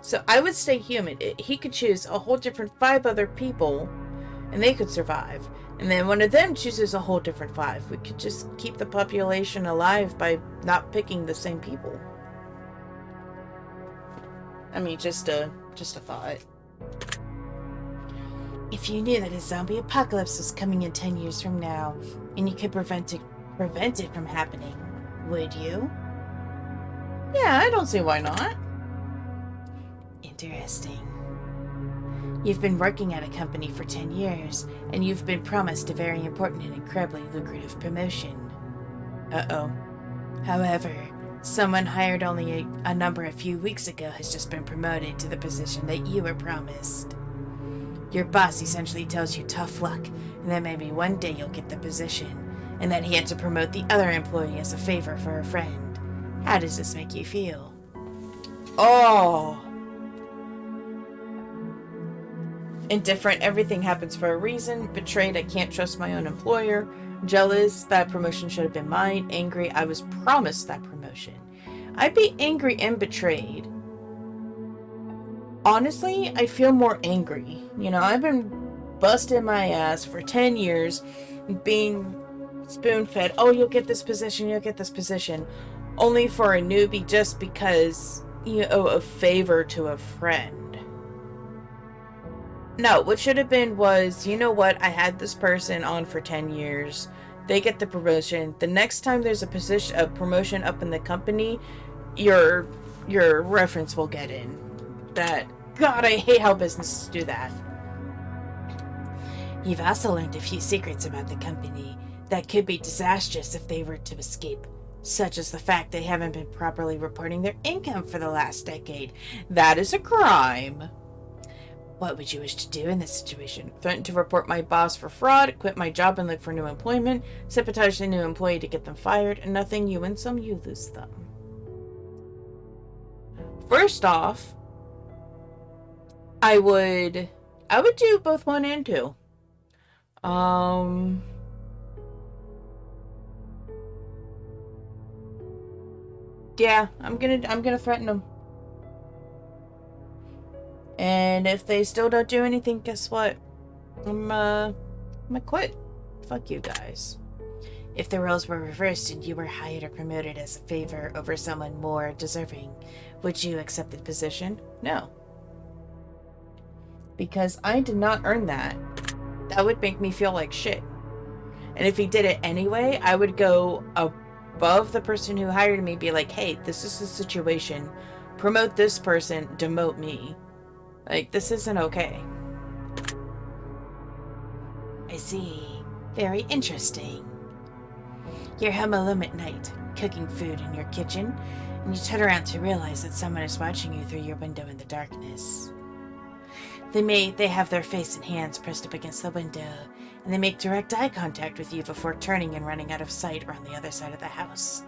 so I would stay human. He could choose a whole different 5 other people, and they could survive. And then one of them chooses a whole different 5. We could just keep the population alive by not picking the same people. I mean, just a thought. If you knew that a zombie apocalypse was coming in 10 years from now, and you could prevent it from happening, would you? Yeah, I don't see why not. Interesting. You've been working at a company for 10 years, and you've been promised a very important and incredibly lucrative promotion. Uh-oh. However, someone hired only a number a few weeks ago has just been promoted to the position that you were promised. Your boss essentially tells you tough luck, and that maybe one day you'll get the position, and that he had to promote the other employee as a favor for a friend. How does this make you feel? Oh. Indifferent, everything happens for a reason. Betrayed, I can't trust my own employer. Jealous, that promotion should have been mine. Angry, I was promised that promotion. I'd be angry and betrayed. Honestly, I feel more angry. You know, I've been busting my ass for 10 years, being spoon-fed, oh, you'll get this position, only for a newbie just because you owe a favor to a friend. No, what should have been was, you know what, I had this person on for 10 years. They get the promotion. The next time there's a promotion up in the company, your reference will get in. God, I hate how businesses do that. You've also learned a few secrets about the company that could be disastrous if they were to escape, such as the fact they haven't been properly reporting their income for the last decade. That is a crime. What would you wish to do in this situation? Threaten to report my boss for fraud, quit my job and look for new employment, sabotage the new employee to get them fired, and nothing, you win some, you lose some. First off, I would do both 1 and 2. Yeah, I'm gonna threaten them. And if they still don't do anything, guess what? I'm gonna quit. Fuck you guys. If the roles were reversed and you were hired or promoted as a favor over someone more deserving, would you accept the position? No. Because I did not earn that. That would make me feel like shit. And if he did it anyway, I would go above the person who hired me, be like, hey, this is the situation. Promote this person, demote me. Like, this isn't okay. I see. Very interesting. You're home alone at night, cooking food in your kitchen, and you turn around to realize that someone is watching you through your window in the darkness. They have their face and hands pressed up against the window, and they make direct eye contact with you before turning and running out of sight around the other side of the house.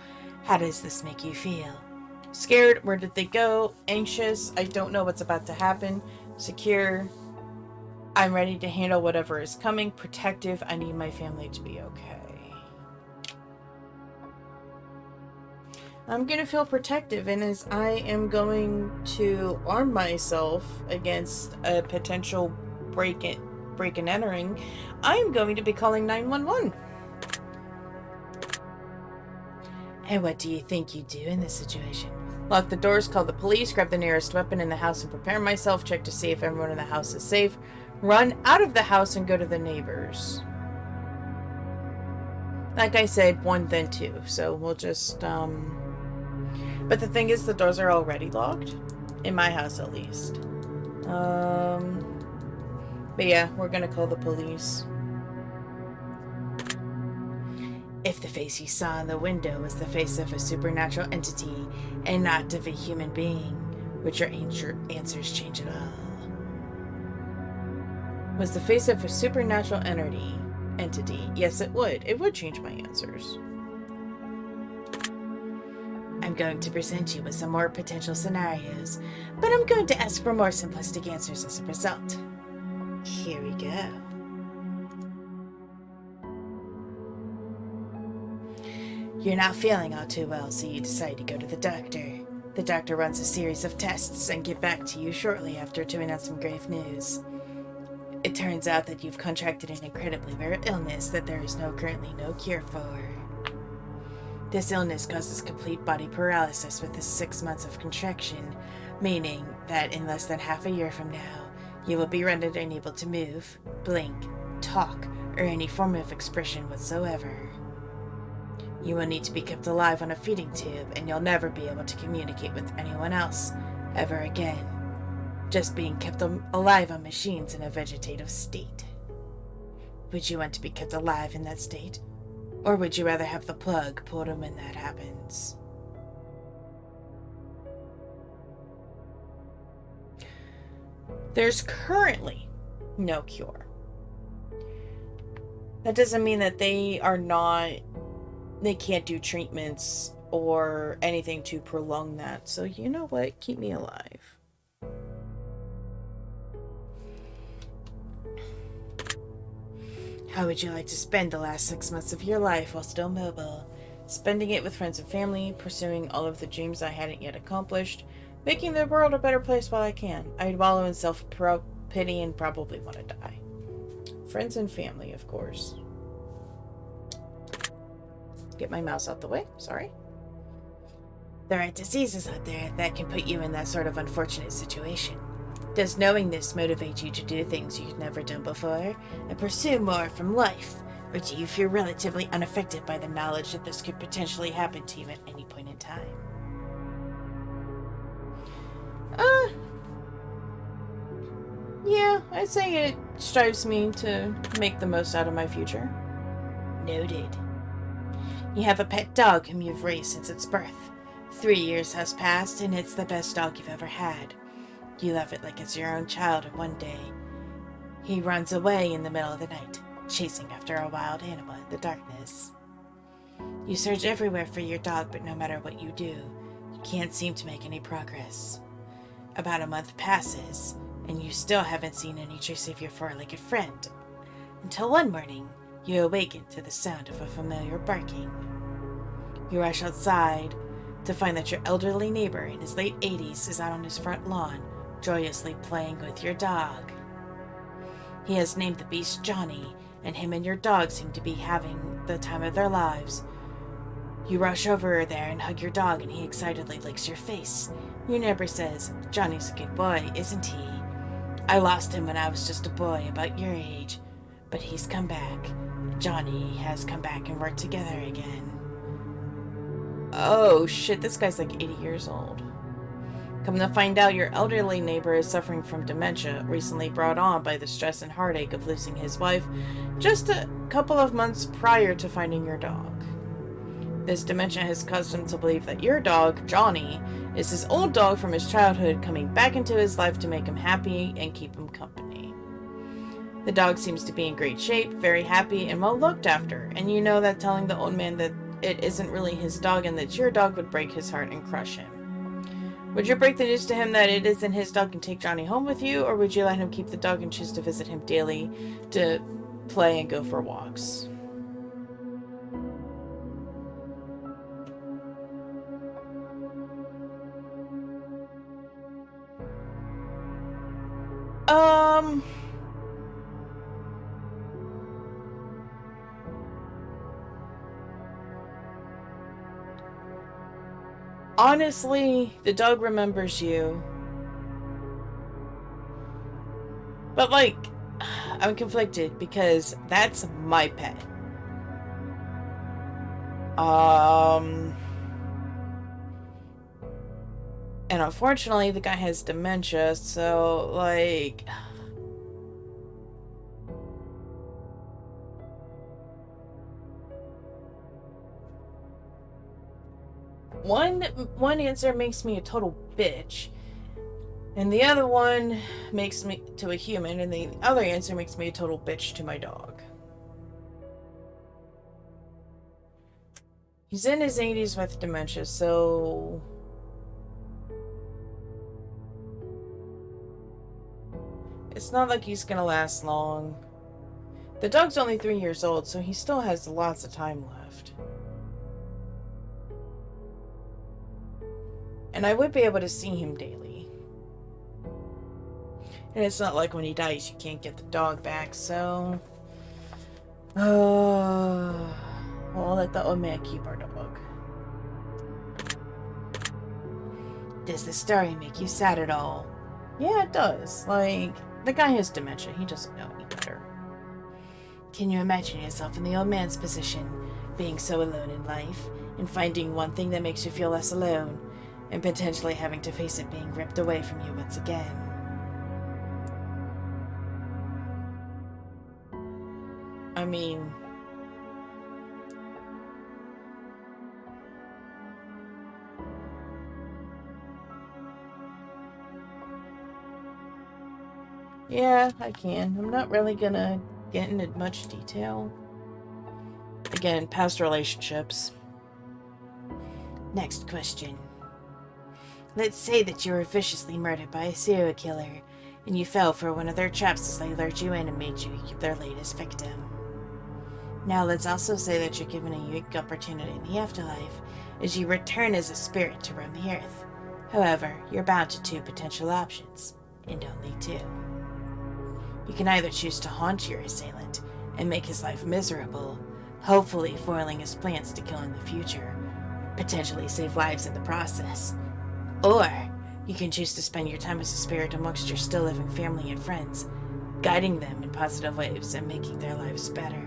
How does this make you feel? Scared. Where did they go? Anxious. I don't know what's about to happen. Secure. I'm ready to handle whatever is coming. Protective. I need my family to be okay. I'm gonna feel protective, and as I am going to arm myself against a potential break and entering, I am going to be calling 911. And what do you think you do in this situation? Lock the doors, call the police, grab the nearest weapon in the house and prepare myself, check to see if everyone in the house is safe, run out of the house and go to the neighbors. Like I said, 1 then 2, so we'll just, but the thing is, the doors are already locked. In my house, at least. But yeah, we're gonna call the police. If the face you saw in the window was the face of a supernatural entity and not of a human being, would your answers change at all? Was the face of a supernatural entity? Yes, it would. It would change my answers. I'm going to present you with some more potential scenarios, but I'm going to ask for more simplistic answers as a result. Here we go. You're not feeling all too well, so you decide to go to the doctor. The doctor runs a series of tests and get back to you shortly after to announce some grave news. It turns out that you've contracted an incredibly rare illness that there is currently no cure for. This illness causes complete body paralysis with 6 months of contraction, meaning that in less than half a year from now, you will be rendered unable to move, blink, talk, or any form of expression whatsoever. You will need to be kept alive on a feeding tube, and you'll never be able to communicate with anyone else ever again. Just being kept alive on machines in a vegetative state. Would you want to be kept alive in that state? Or would you rather have the plug pulled when that happens? There's currently no cure. That doesn't mean that they can't do treatments or anything to prolong that. So you know what? Keep me alive. How would you like to spend the last 6 months of your life while still mobile? Spending it with friends and family, pursuing all of the dreams I hadn't yet accomplished, making the world a better place while I can. I'd wallow in self-pity and probably want to die. Friends and family, of course. Get my mouse out the way. Sorry. There are diseases out there that can put you in that sort of unfortunate situation. Does knowing this motivate you to do things you've never done before and pursue more from life? Or do you feel relatively unaffected by the knowledge that this could potentially happen to you at any point in time? Yeah, I'd say it strives me to make the most out of my future. Noted. You have a pet dog whom you've raised since its birth. 3 years has passed, and it's the best dog you've ever had. You love it like it's your own child, and one day, he runs away in the middle of the night, chasing after a wild animal in the darkness. You search everywhere for your dog, but no matter what you do, you can't seem to make any progress. About a month passes, and you still haven't seen any trace of your four-legged friend. Until one morning, you awaken to the sound of a familiar barking. You rush outside to find that your elderly neighbor in his late 80s is out on his front lawn, joyously playing with your dog. He has named the beast Johnny, and him and your dog seem to be having the time of their lives. You rush over there and hug your dog, and he excitedly licks your face. Your neighbor says, "Johnny's a good boy, isn't he? I lost him when I was just a boy about your age, but he's come back. Johnny has come back and we're together again." Oh shit, this guy's like 80 years old. Come to find out, your elderly neighbor is suffering from dementia, recently brought on by the stress and heartache of losing his wife just a couple of months prior to finding your dog. This dementia has caused him to believe that your dog, Johnny, is his old dog from his childhood coming back into his life to make him happy and keep him company. The dog seems to be in great shape, very happy, and well looked after, and you know that telling the old man that it isn't really his dog and that your dog would break his heart and crush him. Would you break the news to him that it isn't his dog and take Johnny home with you, or would you let him keep the dog and choose to visit him daily to play and go for walks? Honestly, the dog remembers you. But, like, I'm conflicted because that's my pet. And unfortunately, the guy has dementia, so, like... One answer makes me a total bitch, and the other one makes me to a human, and the other answer makes me a total bitch to my dog. He's in his 80s with dementia, so... it's not like he's gonna last long. The dog's only 3 years old, so he still has lots of time left. And I would be able to see him daily. And it's not like when he dies you can't get the dog back, so... we'll let the old man keep our dog. Does the story make you sad at all? Yeah, it does. Like, the guy has dementia. He doesn't know any better. Can you imagine yourself in the old man's position, being so alone in life, and finding one thing that makes you feel less alone, and potentially having to face it being ripped away from you once again? I mean, yeah, I can. I'm not really gonna get into much detail. Again, past relationships. Next question. Let's say that you were viciously murdered by a serial killer, and you fell for one of their traps as they lured you in and made you their latest victim. Now let's also say that you're given a unique opportunity in the afterlife, as you return as a spirit to roam the earth. However, you're bound to two potential options, and only two. You can either choose to haunt your assailant and make his life miserable, hopefully foiling his plans to kill in the future, potentially save lives in the process. Or, you can choose to spend your time as a spirit amongst your still living family and friends, guiding them in positive ways and making their lives better.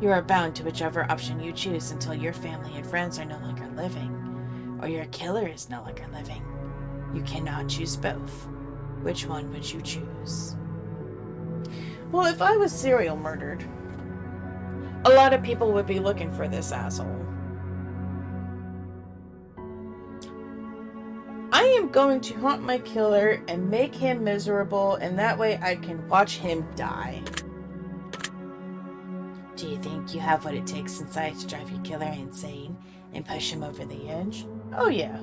You are bound to whichever option you choose until your family and friends are no longer living, or your killer is no longer living. You cannot choose both. Which one would you choose? Well, if I was serial murdered, a lot of people would be looking for this asshole. I am going to haunt my killer and make him miserable, and that way I can watch him die. Do you think you have what it takes inside to drive your killer insane and push him over the edge? Oh yeah.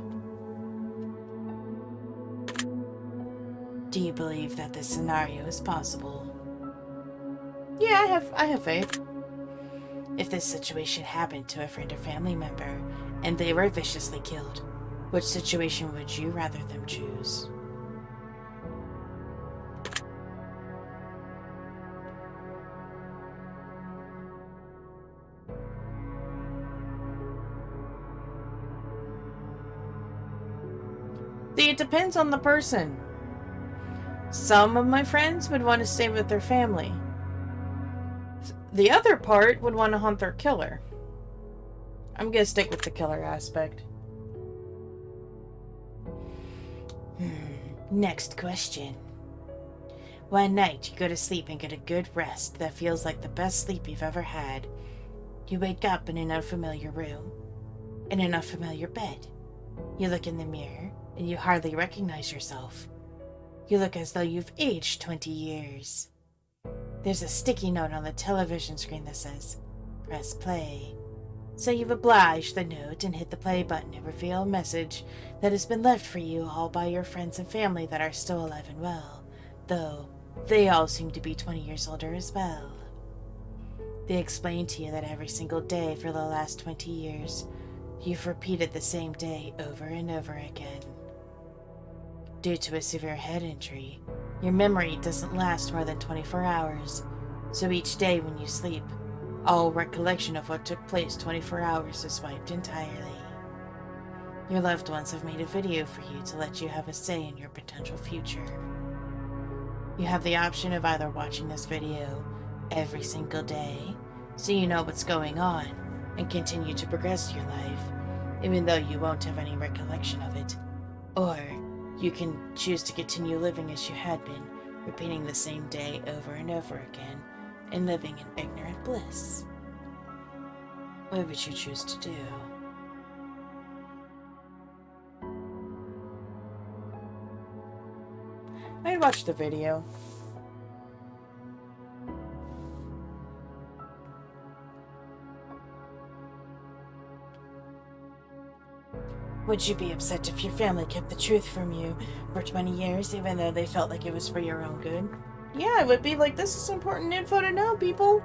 Do you believe that this scenario is possible? Yeah, I have faith. If this situation happened to a friend or family member and they were viciously killed, which situation would you rather them choose? See, it depends on the person. Some of my friends would want to stay with their family. The other part would want to hunt their killer. I'm gonna stick with the killer aspect. Next question. One night you go to sleep and get a good rest that feels like the best sleep you've ever had. You wake up in an unfamiliar room, in an unfamiliar bed. You look in the mirror and you hardly recognize yourself. You look as though you've aged 20 years. There's a sticky note on the television screen that says, "Press play." So you oblige the note and hit the play button to reveal a message that has been left for you all by your friends and family that are still alive and well, though they all seem to be 20 years older as well. They explain to you that every single day for the last 20 years, you've repeated the same day over and over again. Due to a severe head injury, your memory doesn't last more than 24 hours, so each day when you sleep, all recollection of what took place 24 hours is wiped entirely. Your loved ones have made a video for you to let you have a say in your potential future. You have the option of either watching this video every single day, so you know what's going on, and continue to progress your life, even though you won't have any recollection of it, or you can choose to continue living as you had been, repeating the same day over and over again, and living in ignorant bliss. What would you choose to do? I'd watch the video. Would you be upset if your family kept the truth from you for 20 years, even though they felt like it was for your own good? Yeah, I would be like, this is important info to know, people.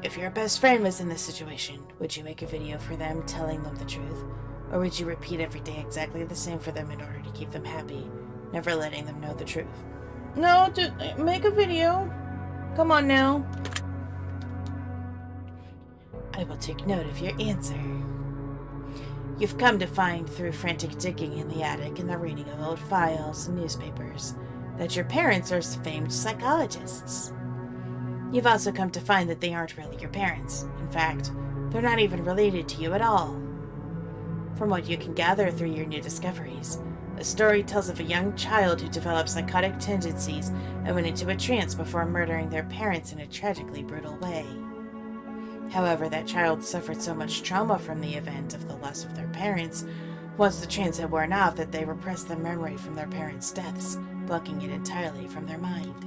If your best friend was in this situation, would you make a video for them telling them the truth? Or would you repeat every day exactly the same for them in order to keep them happy, never letting them know the truth? No, make a video. Come on now. I will take note of your answer. You've come to find through frantic digging in the attic and the reading of old files and newspapers that your parents are famed psychologists. You've also come to find that they aren't really your parents. In fact, they're not even related to you at all. From what you can gather through your new discoveries, the story tells of a young child who developed psychotic tendencies and went into a trance before murdering their parents in a tragically brutal way. However, that child suffered so much trauma from the event of the loss of their parents, once the trance had worn off, that they repressed the memory from their parents' deaths, blocking it entirely from their mind.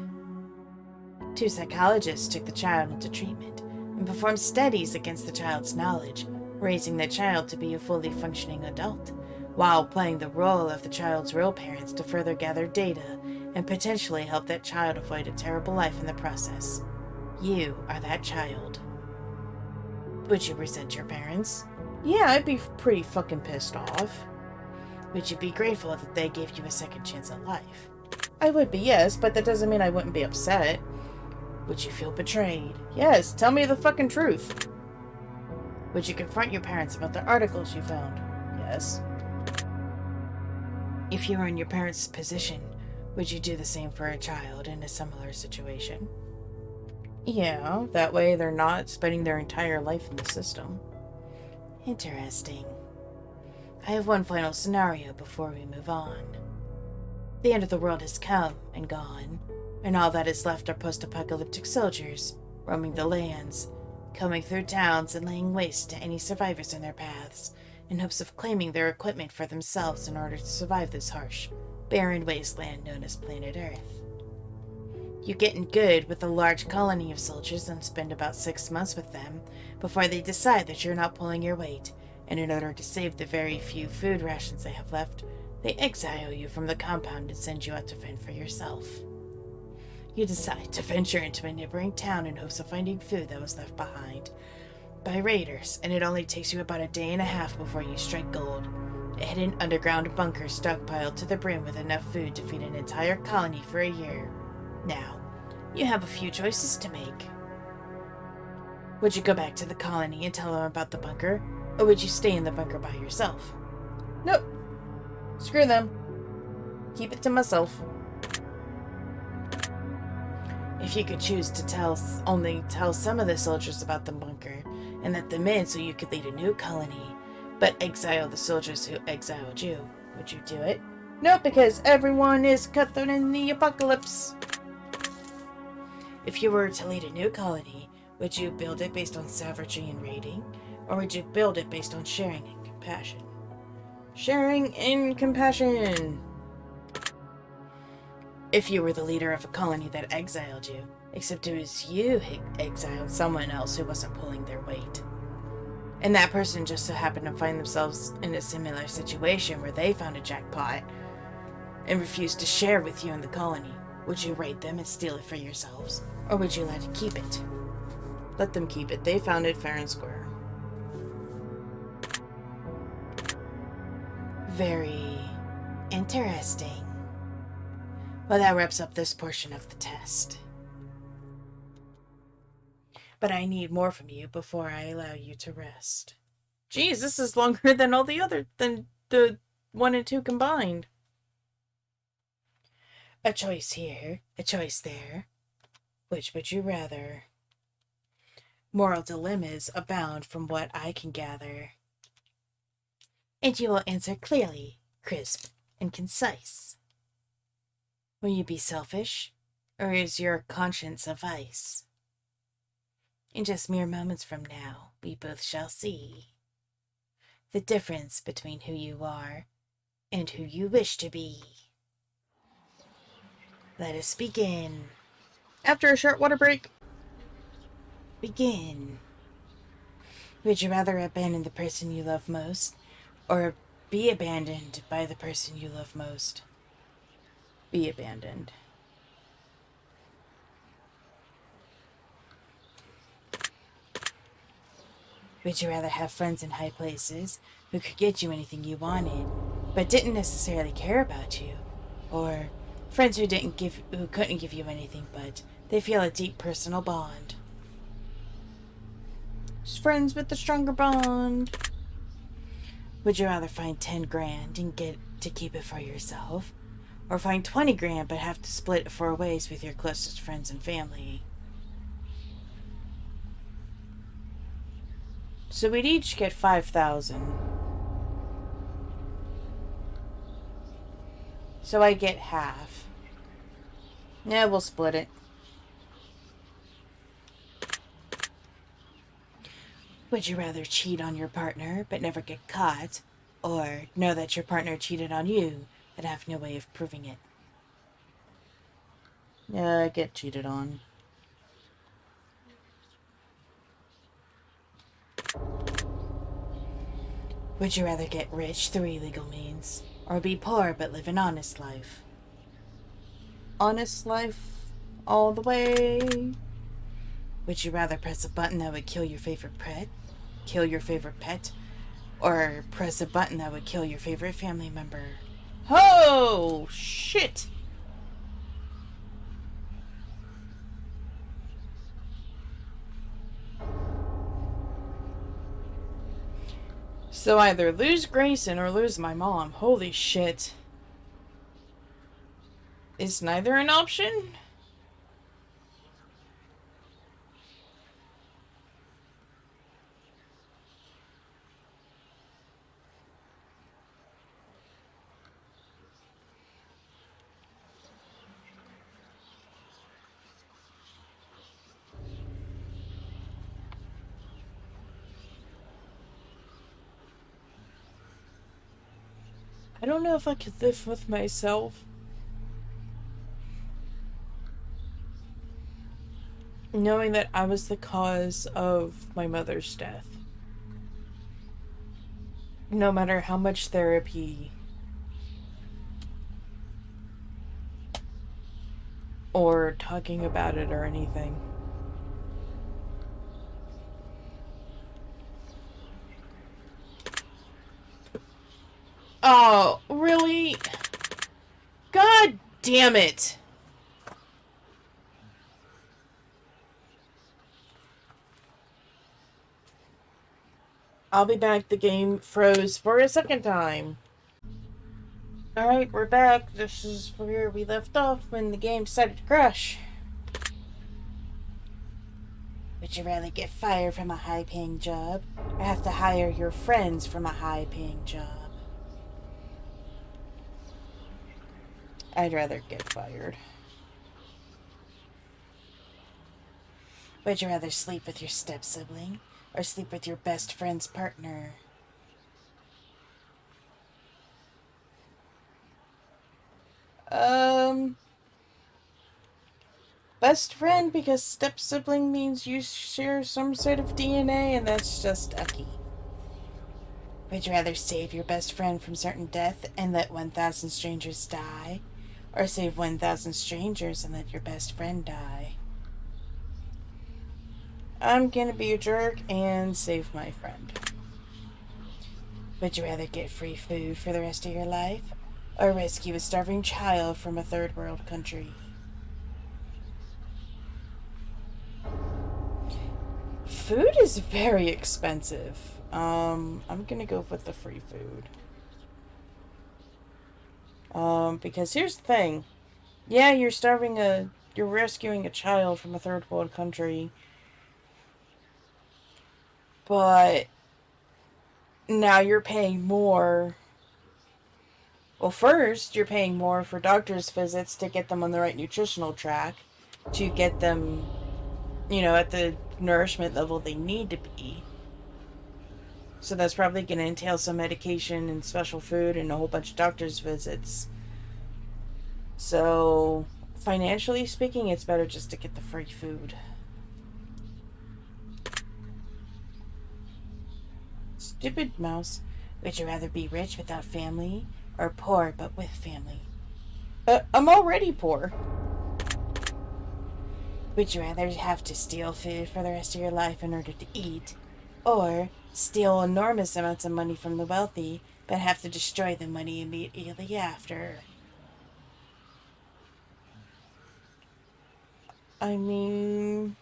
2 psychologists took the child into treatment and performed studies against the child's knowledge, raising the child to be a fully functioning adult, while playing the role of the child's real parents to further gather data and potentially help that child avoid a terrible life in the process. You are that child. Would you resent your parents? Yeah, I'd be pretty fucking pissed off. Would you be grateful that they gave you a second chance at life? I would be, yes, but that doesn't mean I wouldn't be upset. Would you feel betrayed? Yes, tell me the fucking truth. Would you confront your parents about the articles you found? Yes. If you were in your parents' position, would you do the same for a child in a similar situation? Yeah, that way they're not spending their entire life in the system. Interesting. I have one final scenario before we move on. The end of the world has come and gone, and all that is left are post-apocalyptic soldiers roaming the lands, combing through towns and laying waste to any survivors in their paths, in hopes of claiming their equipment for themselves in order to survive this harsh, barren wasteland known as planet Earth. You get in good with a large colony of soldiers and spend about 6 months with them before they decide that you're not pulling your weight, and in order to save the very few food rations they have left, they exile you from the compound and send you out to fend for yourself. You decide to venture into a neighboring town in hopes of finding food that was left behind by raiders, and it only takes you about a day and a half before you strike gold. A hidden underground bunker stockpiled to the brim with enough food to feed an entire colony for a year. Now, you have a few choices to make. Would you go back to the colony and tell them about the bunker, or would you stay in the bunker by yourself? Nope. Screw them. Keep it to myself. If you could choose to only tell some of the soldiers about the bunker and let them in so you could lead a new colony, but exile the soldiers who exiled you, would you do it? Nope, because everyone is cutthroat in the apocalypse. If you were to lead a new colony, would you build it based on savagery and raiding, or would you build it based on sharing and compassion? Sharing and compassion. If you were the leader of a colony that exiled you, except it was you who exiled someone else who wasn't pulling their weight, and that person just so happened to find themselves in a similar situation where they found a jackpot and refused to share with you in the colony, would you raid them and steal it for yourselves, or would you let it keep it? Let them keep it. They found it fair and square. Very interesting. Well, that wraps up this portion of the test. But I need more from you before I allow you to rest. Geez, this is longer than than the 1 and 2 combined. A choice here, a choice there. Which would you rather? Moral dilemmas abound from what I can gather. And you will answer clearly, crisp, and concise. Will you be selfish, or is your conscience a vice? In just mere moments from now, we both shall see the difference between who you are and who you wish to be. Let us begin. After a short water break. Begin. Would you rather abandon the person you love most, or be abandoned by the person you love most? Be abandoned. Would you rather have friends in high places who could get you anything you wanted, but didn't necessarily care about you, or friends who couldn't give you anything, but they feel a deep personal bond? Just friends with the stronger bond. Would you rather find 10 grand and get to keep it for yourself? Or find 20 grand but have to split it 4 ways with your closest friends and family? So we'd each get 5,000. So I get half. Yeah, we'll split it. Would you rather cheat on your partner but never get caught? Or know that your partner cheated on you but have no way of proving it? Yeah, I get cheated on. Would you rather get rich through illegal means? Or be poor but live an honest life? Honest life all the way. Would you rather press a button that would kill your favorite pet? Or press a button that would kill your favorite family member? Oh, shit! So either lose Grayson or lose my mom. Holy shit. Is neither an option? I don't know if I could live with myself. Knowing that I was the cause of my mother's death. No matter how much therapy or talking about it or anything. Oh, really? God damn it. I'll be back. The game froze for a second time. Alright, we're back. This is where we left off when the game decided to crash. Would you rather get fired from a high-paying job or have to hire your friends from a high-paying job? I'd rather get fired. Would you rather sleep with your step-sibling or sleep with your best friend's partner? Best friend, because step sibling means you share some sort of DNA, and that's just icky. Would you rather save your best friend from certain death and let 1,000 strangers die? Or save 1,000 strangers and let your best friend die? I'm gonna be a jerk and save my friend. Would you rather get free food for the rest of your life or rescue a starving child from a third world country? Food is very expensive. I'm gonna go with the free food. Because here's the thing. Yeah, you're rescuing a child from a third world country. But now you're paying more. Well, first, you're paying more for doctor's visits to get them on the right nutritional track, to get them, at the nourishment level they need to be. So that's probably going to entail some medication and special food and a whole bunch of doctor's visits. So, financially speaking, it's better just to get the free food. Stupid mouse. Would you rather be rich without family or poor but with family? I'm already poor. Would you rather have to steal food for the rest of your life in order to eat, or steal enormous amounts of money from the wealthy but have to destroy the money immediately after? I mean,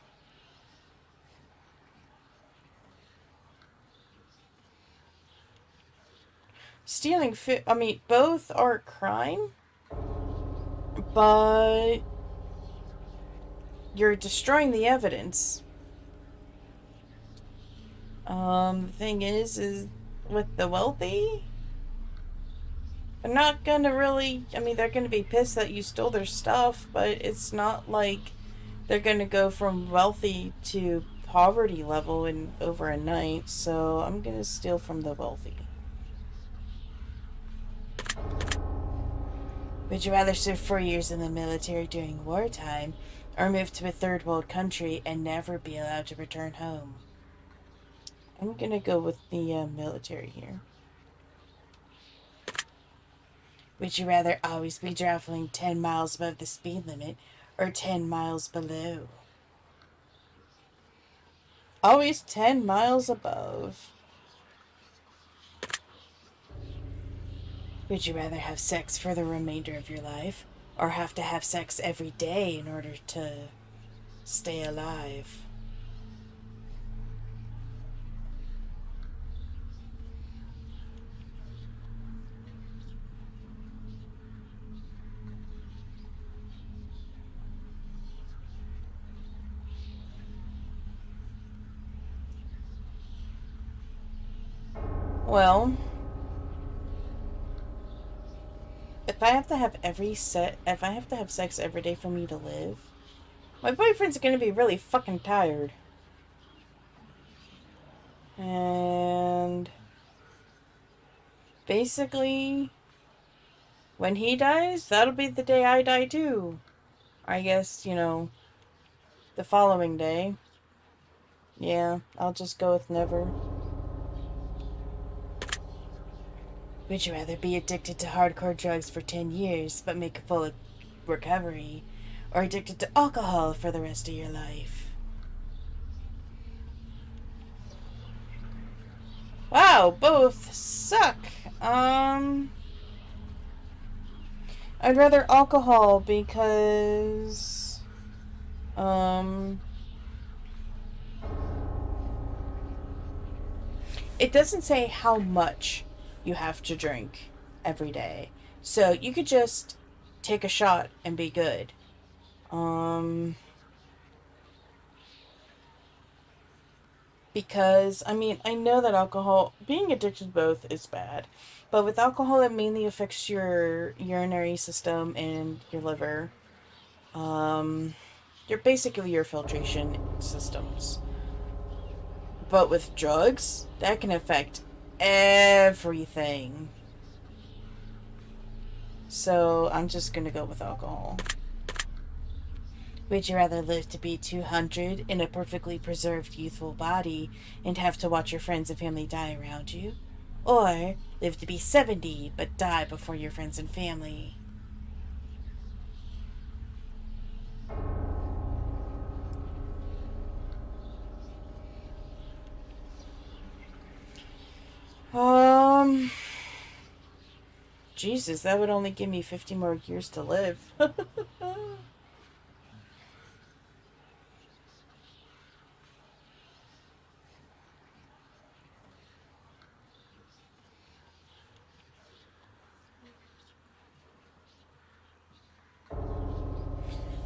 Stealing food, I mean, both are a crime, but you're destroying the evidence. The thing is with the wealthy, they're not gonna really, I mean, they're gonna be pissed that you stole their stuff, but it's not like they're gonna go from wealthy to poverty level in over a night, so I'm gonna steal from the wealthy. Would you rather serve 4 years in the military during wartime or move to a third world country and never be allowed to return home? I'm gonna go with the military here. Would you rather always be traveling 10 miles above the speed limit or 10 miles below? Always 10 miles above. Would you rather have sex for the remainder of your life or have to have sex every day in order to stay alive? Well, if I have to have sex every day for me to live, my boyfriend's gonna be really fucking tired. And basically, when he dies, that'll be the day I die too. I guess, the following day. Yeah, I'll just go with never. Would you rather be addicted to hardcore drugs for 10 years but make a full recovery or addicted to alcohol for the rest of your life? Wow, both suck. I'd rather alcohol because it doesn't say how much you have to drink every day. So you could just take a shot and be good. Because, I mean, I know that being addicted to both is bad. But with alcohol, it mainly affects your urinary system and your liver. Basically your filtration systems. But with drugs, that can affect everything. So I'm just gonna go with alcohol. Would you rather live to be 200 in a perfectly preserved youthful body and have to watch your friends and family die around you? Or live to be 70 but die before your friends and family? Um, Jesus, that would only give me 50 more years to live.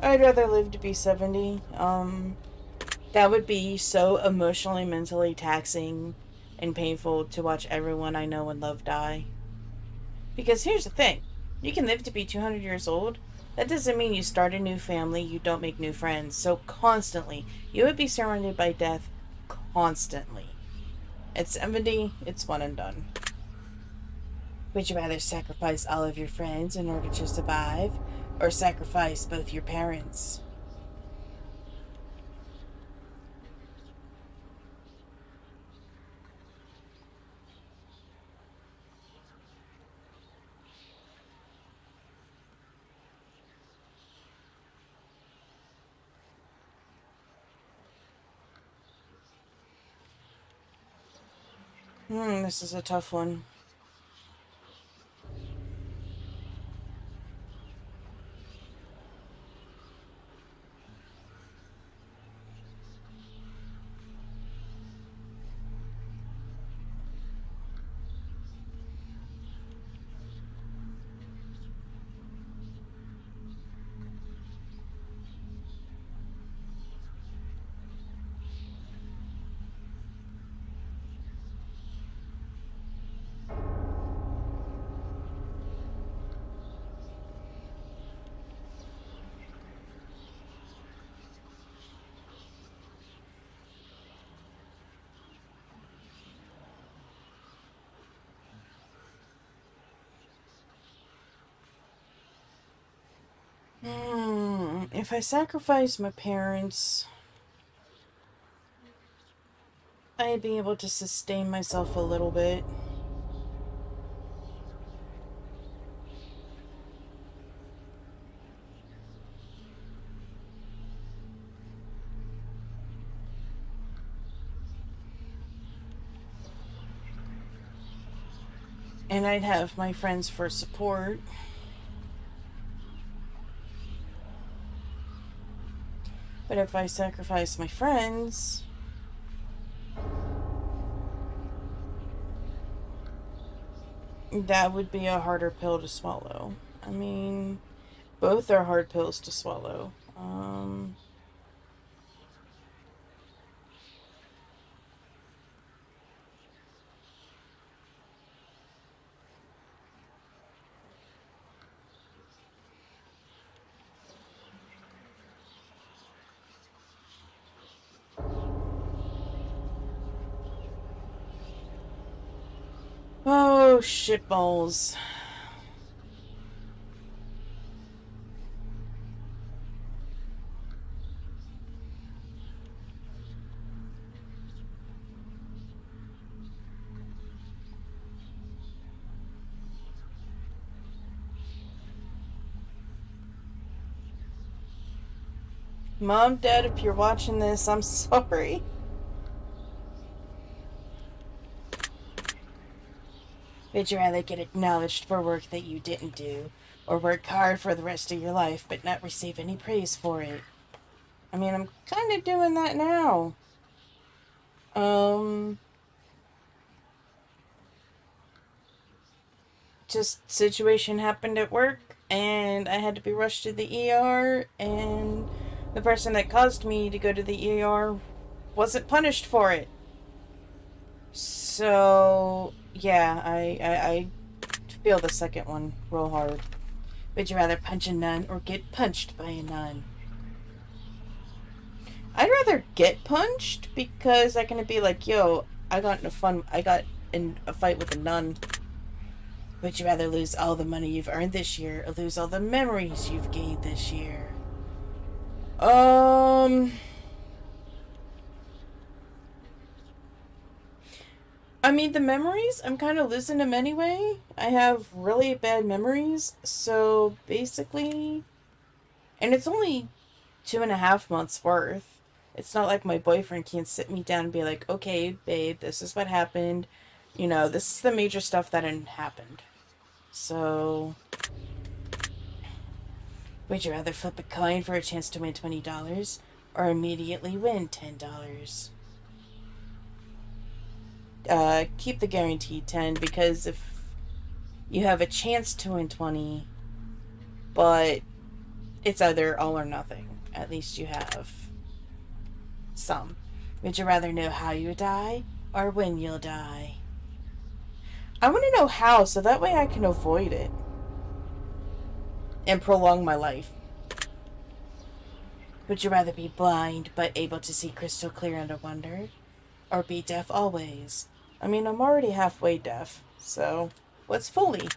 I'd rather live to be 70. That would be so emotionally, mentally taxing and painful to watch everyone I know and love die. Because here's the thing, you can live to be 200 years old. That doesn't mean you start a new family, you don't make new friends. So constantly, you would be surrounded by death constantly. At 70, it's one and done. Would you rather sacrifice all of your friends in order to survive, or sacrifice both your parents? This is a tough one. If I sacrifice my parents, I'd be able to sustain myself a little bit. And I'd have my friends for support. But if I sacrifice my friends, that would be a harder pill to swallow. I mean, both are hard pills to swallow. Oh, shitballs. Mom, Dad, if you're watching this, I'm sorry. Would you rather get acknowledged for work that you didn't do, or work hard for the rest of your life but not receive any praise for it? I mean, I'm kind of doing that now. Just situation happened at work, and I had to be rushed to the ER, and the person that caused me to go to the ER wasn't punished for it. So, yeah, I feel the second one real hard. Would you rather punch a nun or get punched by a nun? I'd rather get punched because I can be like, yo, I got in a fight with a nun. Would you rather lose all the money you've earned this year or lose all the memories you've gained this year? I mean, the memories, I'm kind of losing them anyway. I have really bad memories, so basically, and it's only 2.5 months worth. It's not like my boyfriend can't sit me down and be like, okay, babe, this is what happened. You know, this is the major stuff that happened. So, would you rather flip a coin for a chance to win $20 or immediately win $10? Keep the guaranteed 10 because if you have a chance to win 20, but it's either all or nothing, at least you have some. Would you rather know how you die or when you'll die? I want to know how so that way I can avoid it and prolong my life. Would you rather be blind but able to see crystal clear under wonder, or be deaf always? I mean, I'm already halfway deaf, so what's fully?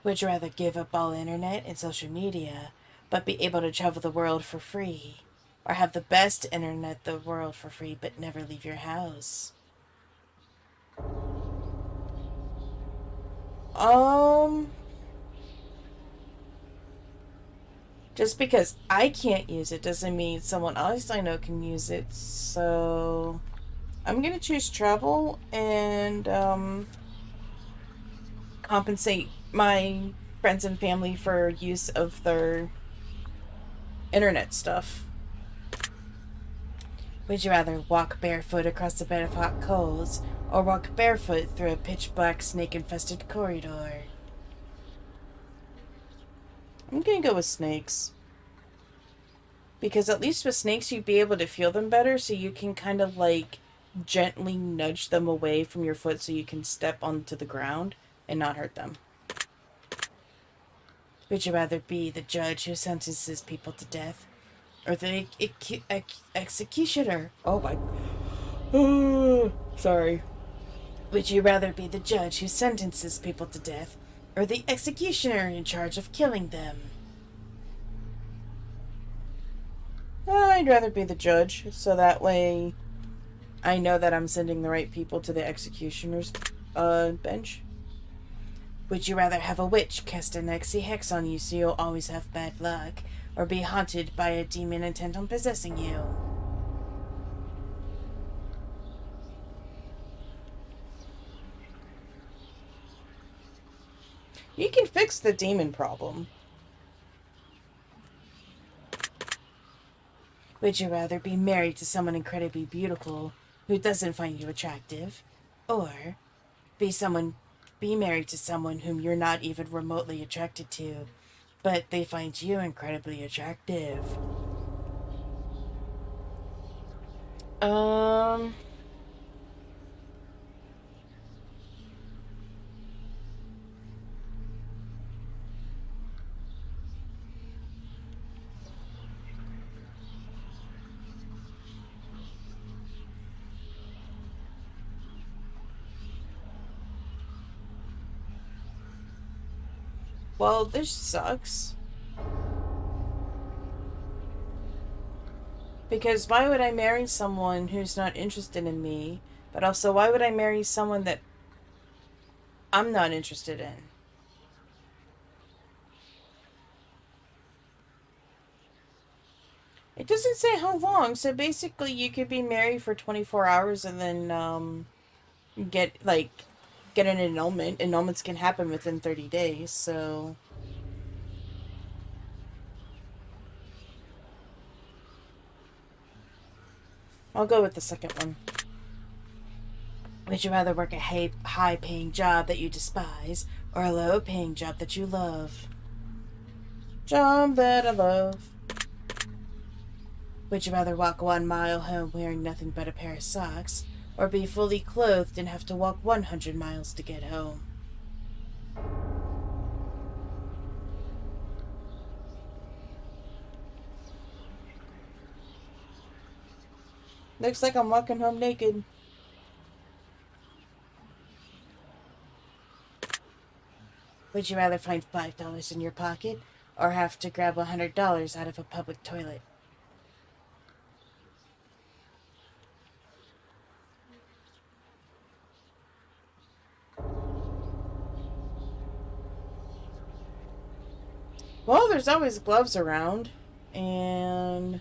Would you rather give up all internet and social media, but be able to travel the world for free? Or have the best internet the world for free, but never leave your house? Just because I can't use it doesn't mean someone else I know can use it, so I'm gonna choose travel and compensate my friends and family for use of their internet stuff. Would you rather walk barefoot across a bed of hot coals or walk barefoot through a pitch black snake infested corridor? I'm gonna go with snakes. Because at least with snakes you'd be able to feel them better, so you can kind of like gently nudge them away from your foot so you can step onto the ground and not hurt them. Would you rather be the judge who sentences people to death or the executioner? Oh my... Sorry. Would you rather be the judge who sentences people to death or the executioner in charge of killing them? I'd rather be the judge, so that way I know that I'm sending the right people to the executioner's bench. Would you rather have a witch cast an Exy hex on you so you'll always have bad luck, or be haunted by a demon intent on possessing you? You can fix the demon problem. Would you rather be married to someone incredibly beautiful who doesn't find you attractive, or be married to someone whom you're not even remotely attracted to, but they find you incredibly attractive? Um, well, this sucks. Because why would I marry someone who's not interested in me? But also, why would I marry someone that I'm not interested in? It doesn't say how long, so basically you could be married for 24 hours and then get get an annulment. Annulments can happen within 30 days, so I'll go with the second one. Would you rather work a high-paying job that you despise, or a low-paying job that you love? Job that I love. Would you rather walk 1 mile home wearing nothing but a pair of socks, or be fully clothed and have to walk 100 miles to get home? Looks like I'm walking home naked. Would you rather find $5 in your pocket, or have to grab $100 out of a public toilet? Well, there's always gloves around, and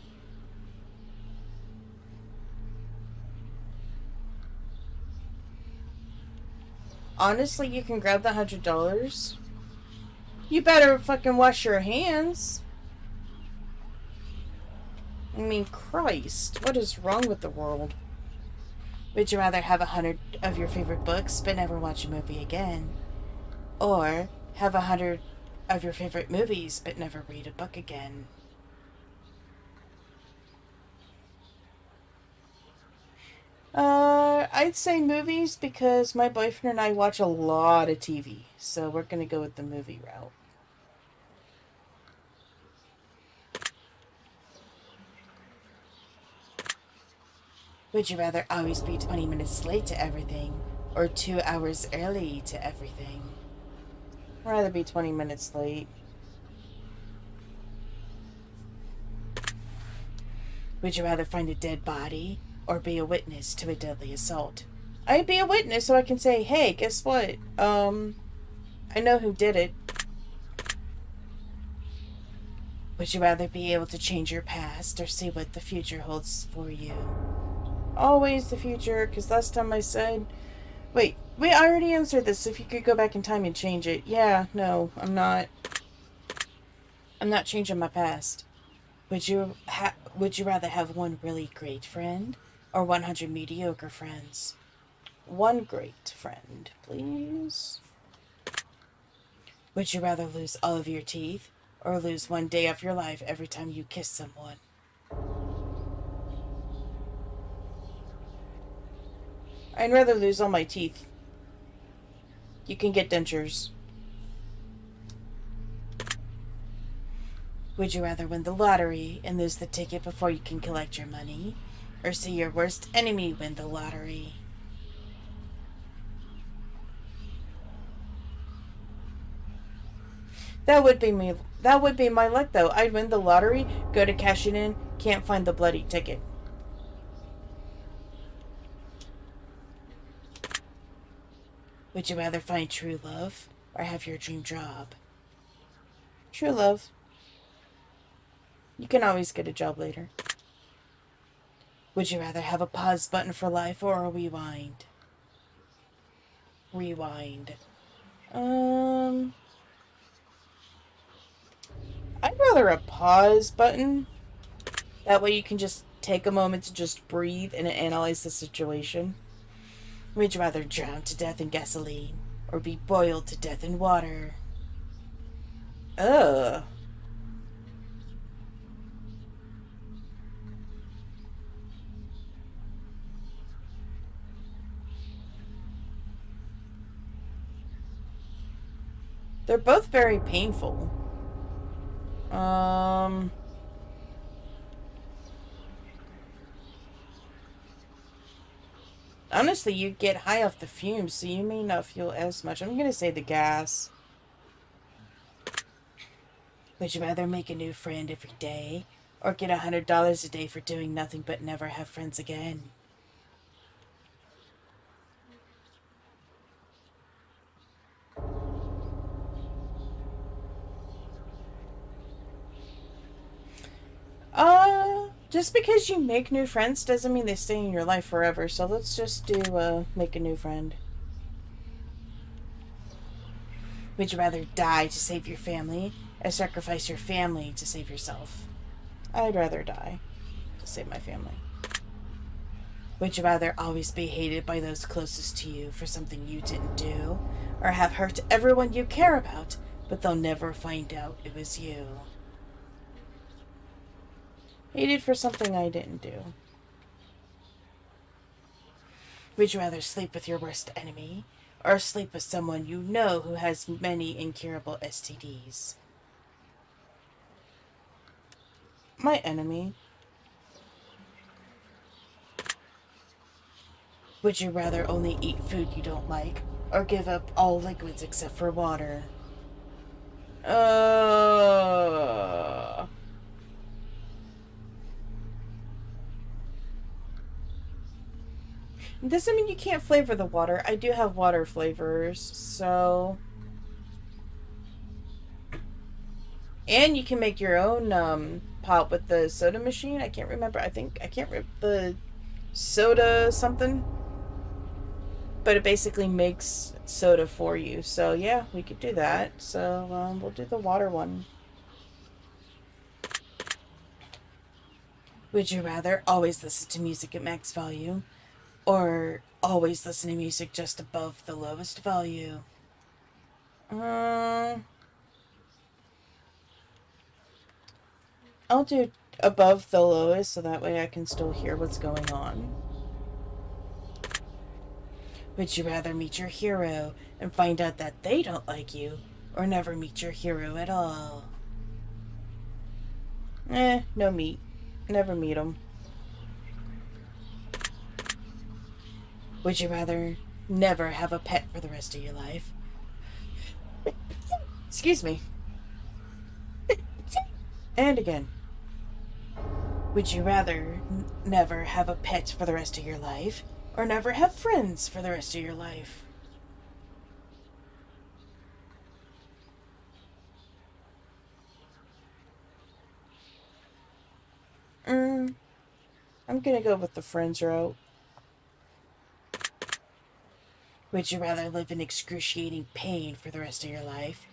honestly, you can grab the $100. You better fucking wash your hands. I mean, Christ, what is wrong with the world? Would you rather have 100 of your favorite books but never watch a movie again, or have 100 of your favorite movies but never read a book again? I'd say movies because my boyfriend and I watch a lot of TV, so we're gonna go with the movie route. Would you rather always be 20 minutes late to everything, or 2 hours early to everything? I'd rather be 20 minutes late. Would you rather find a dead body, or be a witness to a deadly assault? I'd be a witness so I can say, hey, guess what? I know who did it. Would you rather be able to change your past, or see what the future holds for you? Always the future, because last time I said... Wait, I already answered this. If you could go back in time and change it. Yeah, no, I'm not. I'm not changing my past. Would you rather have one really great friend, or 100 mediocre friends? One great friend, please. Would you rather lose all of your teeth, or lose 1 day of your life every time you kiss someone? I'd rather lose all my teeth. You can get dentures. Would you rather win the lottery and lose the ticket before you can collect your money, or see your worst enemy win the lottery? That would be my luck, though. I'd win the lottery, go to cash it in, can't find the bloody ticket. Would you rather find true love or have your dream job? True love. You can always get a job later. Would you rather have a pause button for life or a rewind? Rewind. I'd rather a pause button. That way you can just take a moment to just breathe and analyze the situation. Would you rather drown to death in gasoline or be boiled to death in water? Ugh. They're both very painful. Honestly, you get high off the fumes, so you may not feel as much. I'm gonna say the gas. Would you rather make a new friend every day or get $100 a day for doing nothing but never have friends again? Just because you make new friends doesn't mean they stay in your life forever, so let's just do, make a new friend. Would you rather die to save your family or sacrifice your family to save yourself? I'd rather die to save my family. Would you rather always be hated by those closest to you for something you didn't do, or have hurt everyone you care about, but they'll never find out it was you? Hated for something I didn't do. Would you rather sleep with your worst enemy or sleep with someone you know who has many incurable STDs? My enemy. Would you rather only eat food you don't like or give up all liquids except for water? Doesn't mean you can't flavor the water. I do have water flavors, so... And you can make your own, pop with the soda machine. I can't remember. I can't remember the soda something. But it basically makes soda for you. So, yeah, we could do that. So, we'll do the water one. Would you rather always listen to music at max volume or always listen to music just above the lowest volume? I'll do above the lowest so that way I can still hear what's going on. Would you rather meet your hero and find out that they don't like you, or never meet your hero at all? No meet. Never meet them. Would you rather never have a pet for the rest of your life? Excuse me. And again. Would you rather never have a pet for the rest of your life, or never have friends for the rest of your life? I'm gonna go with the friends route. Would you rather live in excruciating pain for the rest of your life,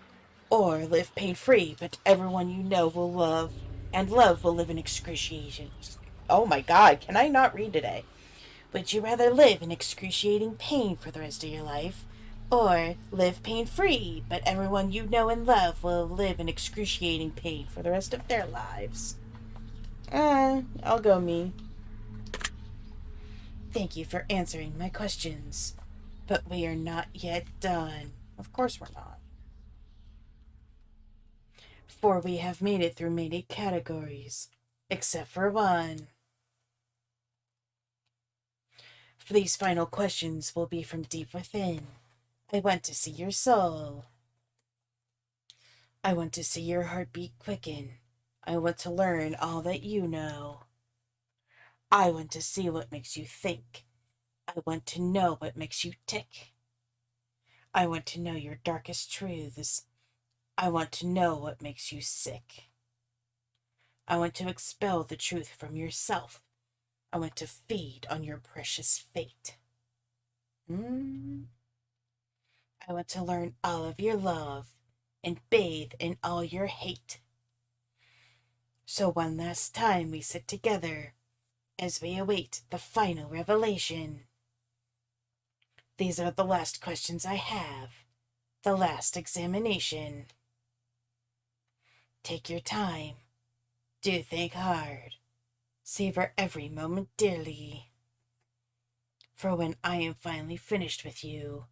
or live pain-free, but everyone you know will love, and love will live in excruciation? Oh my god, can I not read today? Would you rather live in excruciating pain for the rest of your life, or live pain-free, but everyone you know and love will live in excruciating pain for the rest of their lives? I'll go me. Thank you for answering my questions. But we are not yet done. Of course we're not. For we have made it through many categories, except for one. For these final questions will be from deep within. I want to see your soul. I want to see your heartbeat quicken. I want to learn all that you know. I want to see what makes you think. I want to know what makes you tick. I want to know your darkest truths. I want to know what makes you sick. I want to expel the truth from yourself. I want to feed on your precious fate. I want to learn all of your love and bathe in all your hate. So one last time we sit together as we await the final revelation. These are the last questions I have, the last examination. Take your time. Do think hard. Savor every moment dearly. For when I am finally finished with you,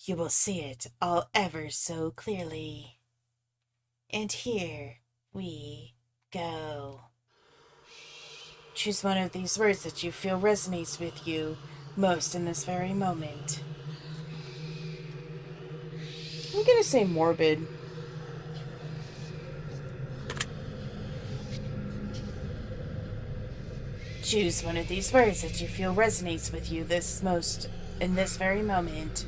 you will see it all ever so clearly. And here we go. Choose one of these words that you feel resonates with you most in this very moment. I'm gonna say morbid. Choose one of these words that you feel resonates with you this most in this very moment.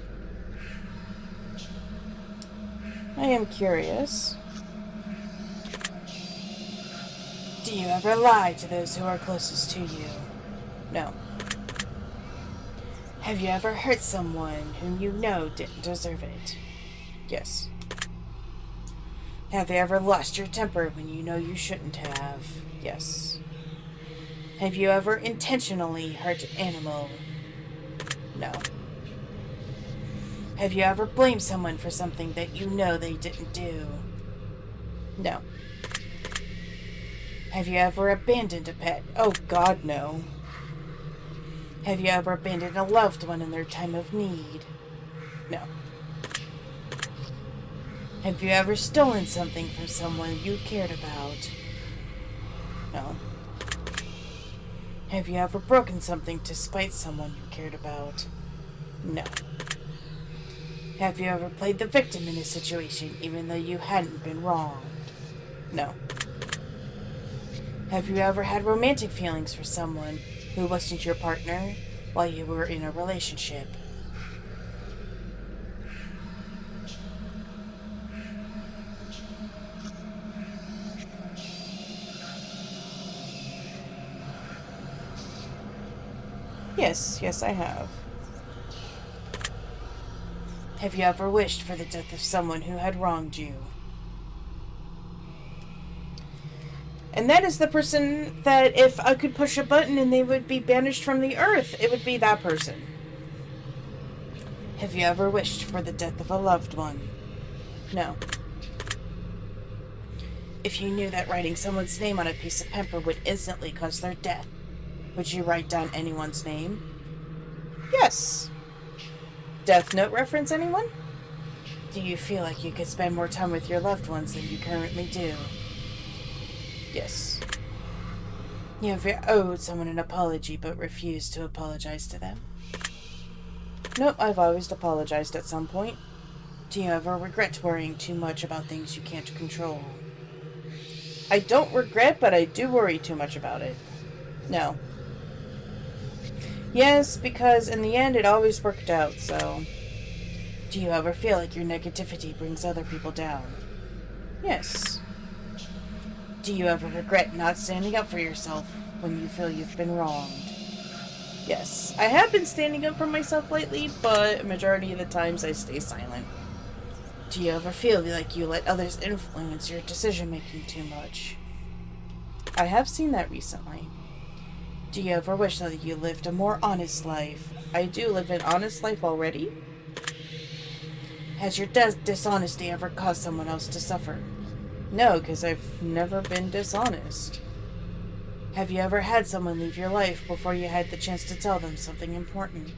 I am curious. Do you ever lie to those who are closest to you? No. Have you ever hurt someone whom you know didn't deserve it? Yes. Have you ever lost your temper when you know you shouldn't have? Yes. Have you ever intentionally hurt an animal? No. Have you ever blamed someone for something that you know they didn't do? No. Have you ever abandoned a pet? Oh God, no. Have you ever abandoned a loved one in their time of need? No. Have you ever stolen something from someone you cared about? No. Have you ever broken something to spite someone you cared about? No. Have you ever played the victim in a situation even though you hadn't been wronged? No. Have you ever had romantic feelings for someone who wasn't your partner while you were in a relationship? Yes, I have. Have you ever wished for the death of someone who had wronged you? And that is the person that if I could push a button and they would be banished from the earth, it would be that person. Have you ever wished for the death of a loved one? No. If you knew that writing someone's name on a piece of paper would instantly cause their death, would you write down anyone's name? Yes. Death Note reference, anyone? Do you feel like you could spend more time with your loved ones than you currently do? Yes. You ever owed someone an apology but refused to apologize to them? Nope, I've always apologized at some point. Do you ever regret worrying too much about things you can't control? I don't regret, but I do worry too much about it. No. Yes, because in the end it always worked out, so... Do you ever feel like your negativity brings other people down? Yes. Do you ever regret not standing up for yourself when you feel you've been wronged? Yes. I have been standing up for myself lately, but a majority of the times I stay silent. Do you ever feel like you let others influence your decision-making too much? I have seen that recently. Do you ever wish that you lived a more honest life? I do live an honest life already. Has your dishonesty ever caused someone else to suffer? No, because I've never been dishonest. Have you ever had someone leave your life before you had the chance to tell them something important?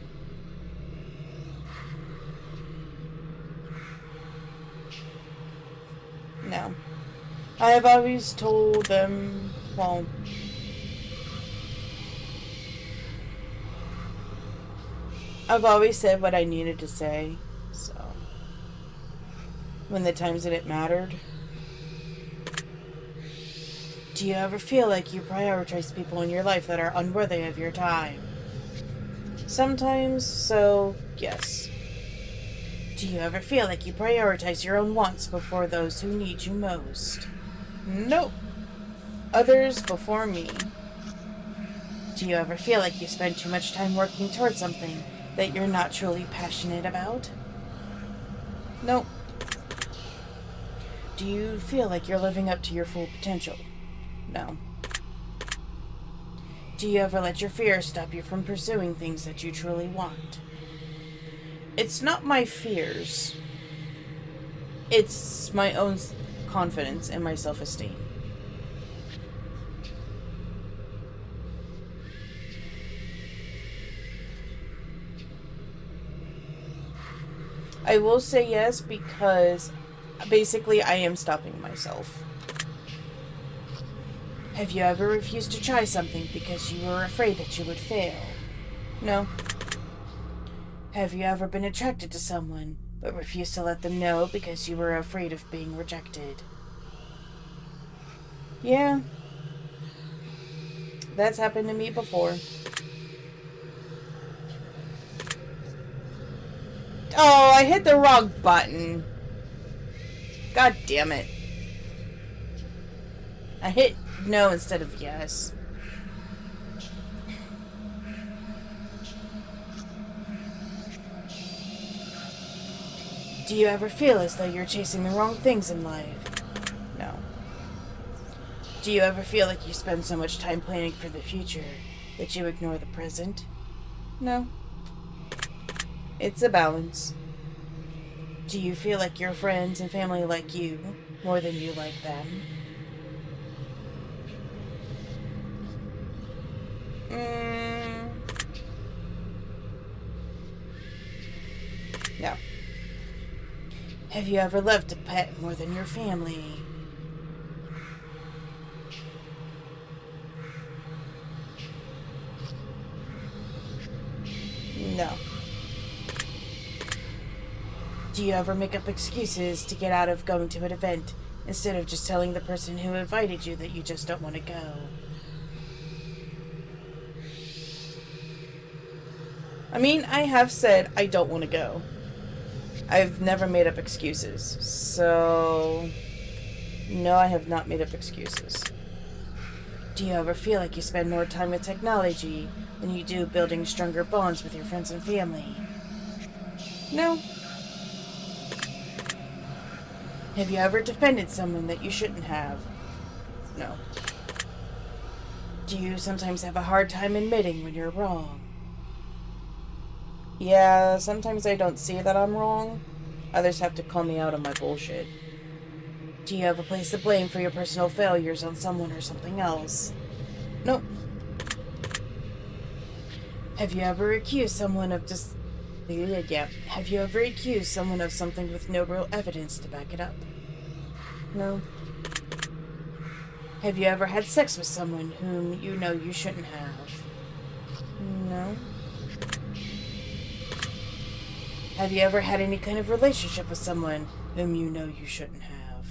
No. I have always told them, well... I've always said what I needed to say, so... when the times that it mattered. Do you ever feel like you prioritize people in your life that are unworthy of your time? Sometimes, so yes. Do you ever feel like you prioritize your own wants before those who need you most? Nope. Others before me. Do you ever feel like you spend too much time working towards something that you're not truly passionate about? Nope. Do you feel like you're living up to your full potential? No. Do you ever let your fears stop you from pursuing things that you truly want? It's not my fears. It's my own confidence and my self-esteem. I will say yes because basically I am stopping myself. Have you ever refused to try something because you were afraid that you would fail? No. Have you ever been attracted to someone but refused to let them know because you were afraid of being rejected? Yeah. That's happened to me before. Oh, I hit the wrong button. God damn it. I hit no instead of yes. Do you ever feel as though you're chasing the wrong things in life? No. Do you ever feel like you spend so much time planning for the future that you ignore the present? No. It's a balance. Do you feel like your friends and family like you more than you like them? No. Have you ever loved a pet more than your family? No. Do you ever make up excuses to get out of going to an event instead of just telling the person who invited you that you just don't want to go? I mean, I have said I don't want to go. I've never made up excuses. So, no, I have not made up excuses. Do you ever feel like you spend more time with technology than you do building stronger bonds with your friends and family? No. Have you ever defended someone that you shouldn't have? No. Do you sometimes have a hard time admitting when you're wrong? Yeah, sometimes I don't see that I'm wrong. Others have to call me out on my bullshit. Do you ever place the blame for your personal failures on someone or something else? Nope. Have you ever accused someone of Have you ever accused someone of something with no real evidence to back it up? No. Have you ever had sex with someone whom you know you shouldn't have? No. Have you ever had any kind of relationship with someone whom you know you shouldn't have?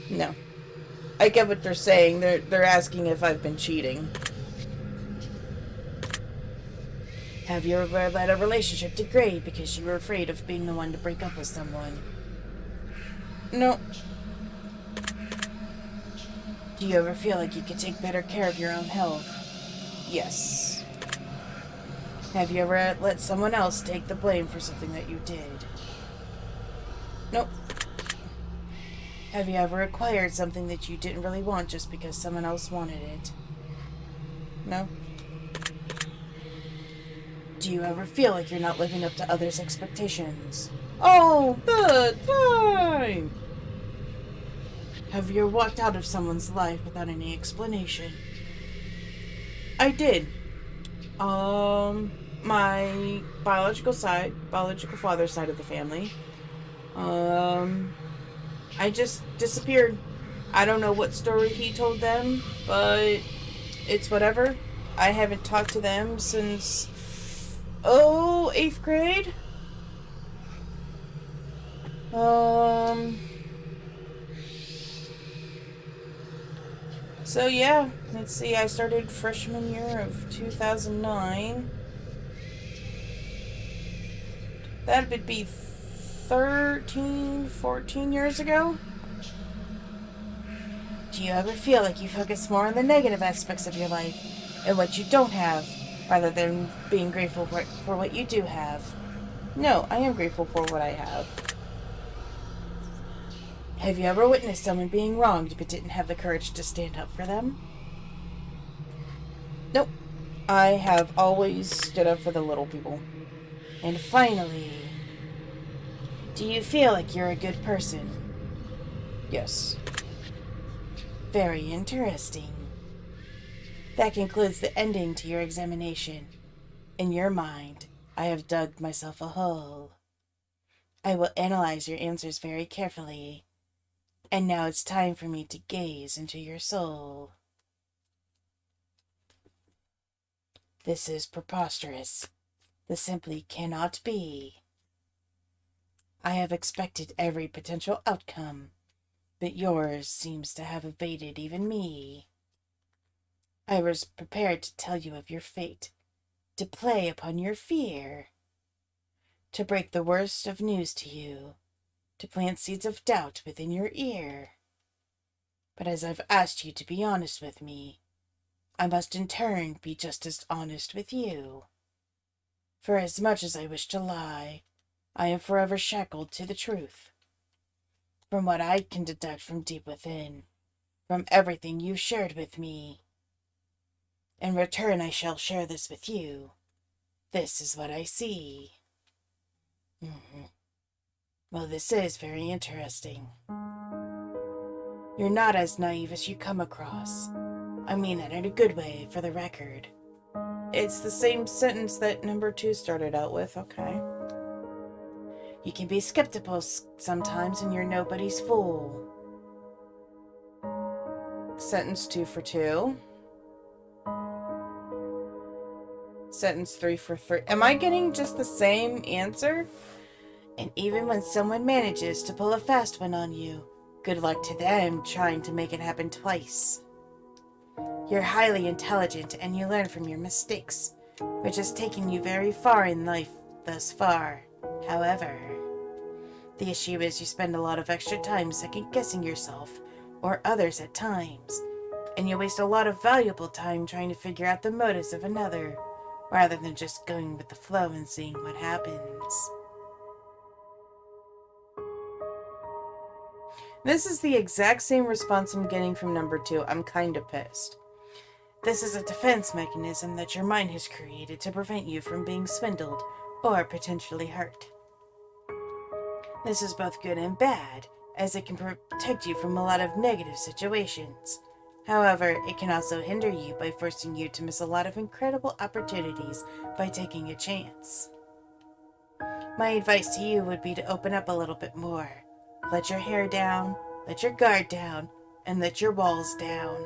No. I get what they're saying. They're asking if I've been cheating. Have you ever let a relationship degrade because you were afraid of being the one to break up with someone? No. Do you ever feel like you could take better care of your own health? Yes. Have you ever let someone else take the blame for something that you did? Nope. Have you ever acquired something that you didn't really want just because someone else wanted it? No. Do you ever feel like you're not living up to others' expectations? All the time! Have you walked out of someone's life without any explanation? I did. My biological father's side of the family. I just disappeared. I don't know what story he told them, but it's whatever. I haven't talked to them since, 8th grade. So yeah, let's see, I started freshman year of 2009. That would be 13, 14 years ago. Do you ever feel like you focus more on the negative aspects of your life and what you don't have, rather than being grateful for what you do have? No, I am grateful for what I have. Have you ever witnessed someone being wronged but didn't have the courage to stand up for them? Nope. I have always stood up for the little people. And finally, do you feel like you're a good person? Yes. Very interesting. That concludes the ending to your examination. In your mind, I have dug myself a hole. I will analyze your answers very carefully. And now it's time for me to gaze into your soul. This is preposterous. This simply cannot be. I have expected every potential outcome, but yours seems to have evaded even me. I was prepared to tell you of your fate, to play upon your fear, to break the worst of news to you, to plant seeds of doubt within your ear. But as I've asked you to be honest with me, I must in turn be just as honest with you. For as much as I wish to lie, I am forever shackled to the truth. From what I can deduct from deep within, from everything you've shared with me. In return, I shall share this with you. This is what I see. Well, this is very interesting. You're not as naive as you come across. I mean that in a good way, for the record. It's the same sentence that number 2 started out with, okay. You can be skeptical sometimes and you're nobody's fool. Sentence 2 for 2. Sentence 3 for 3. Am I getting just the same answer? And even when someone manages to pull a fast one on you, good luck to them trying to make it happen twice. You're highly intelligent and you learn from your mistakes, which has taken you very far in life thus far. However, the issue is you spend a lot of extra time second-guessing yourself or others at times, and you waste a lot of valuable time trying to figure out the motives of another, rather than just going with the flow and seeing what happens. This is the exact same response I'm getting from number 2. I'm kind of pissed. This is a defense mechanism that your mind has created to prevent you from being swindled or potentially hurt. This is both good and bad, as it can protect you from a lot of negative situations. However, it can also hinder you by forcing you to miss a lot of incredible opportunities by taking a chance. My advice to you would be to open up a little bit more. Let your hair down, let your guard down, and let your walls down.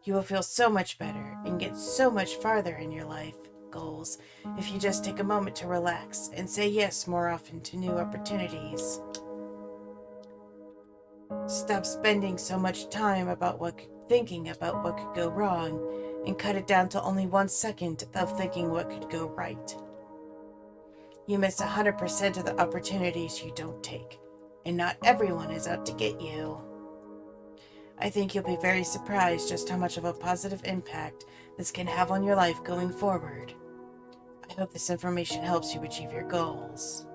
You will feel so much better and get so much farther in your life goals if you just take a moment to relax and say yes more often to new opportunities. Stop spending so much time thinking about what could go wrong and cut it down to only 1 second of thinking what could go right. You miss 100% of the opportunities you don't take, and not everyone is out to get you. I think you'll be very surprised just how much of a positive impact this can have on your life going forward. I hope this information helps you achieve your goals.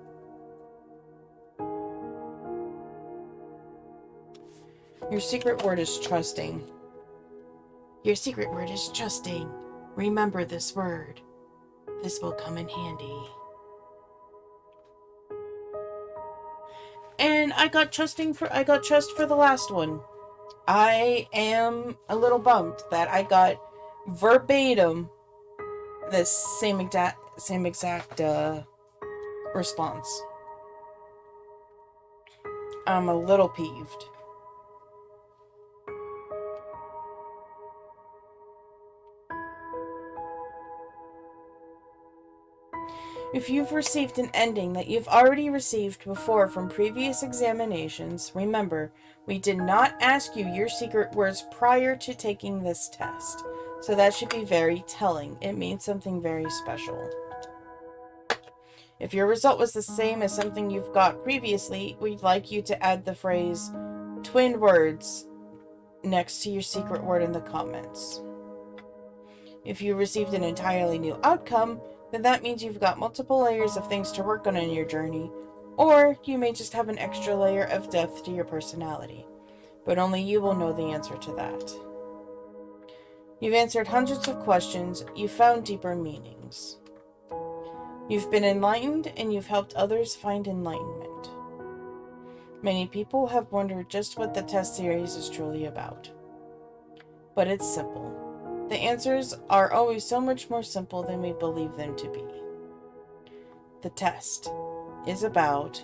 Your secret word is trusting. Your secret word is trusting. Remember this word. This will come in handy. And I got trust for the last one. I am a little bummed that I got verbatim the same exact response. I'm a little peeved. If you've received an ending that you've already received before from previous examinations, remember, we did not ask you your secret words prior to taking this test. So that should be very telling. It means something very special. If your result was the same as something you've got previously, we'd like you to add the phrase twin words next to your secret word in the comments. If you received an entirely new outcome, then that means you've got multiple layers of things to work on in your journey, or you may just have an extra layer of depth to your personality. But only you will know the answer to that. You've answered hundreds of questions, you've found deeper meanings. You've been enlightened, and you've helped others find enlightenment. Many people have wondered just what the test series is truly about. But it's simple. The answers are always so much more simple than we believe them to be. The test is about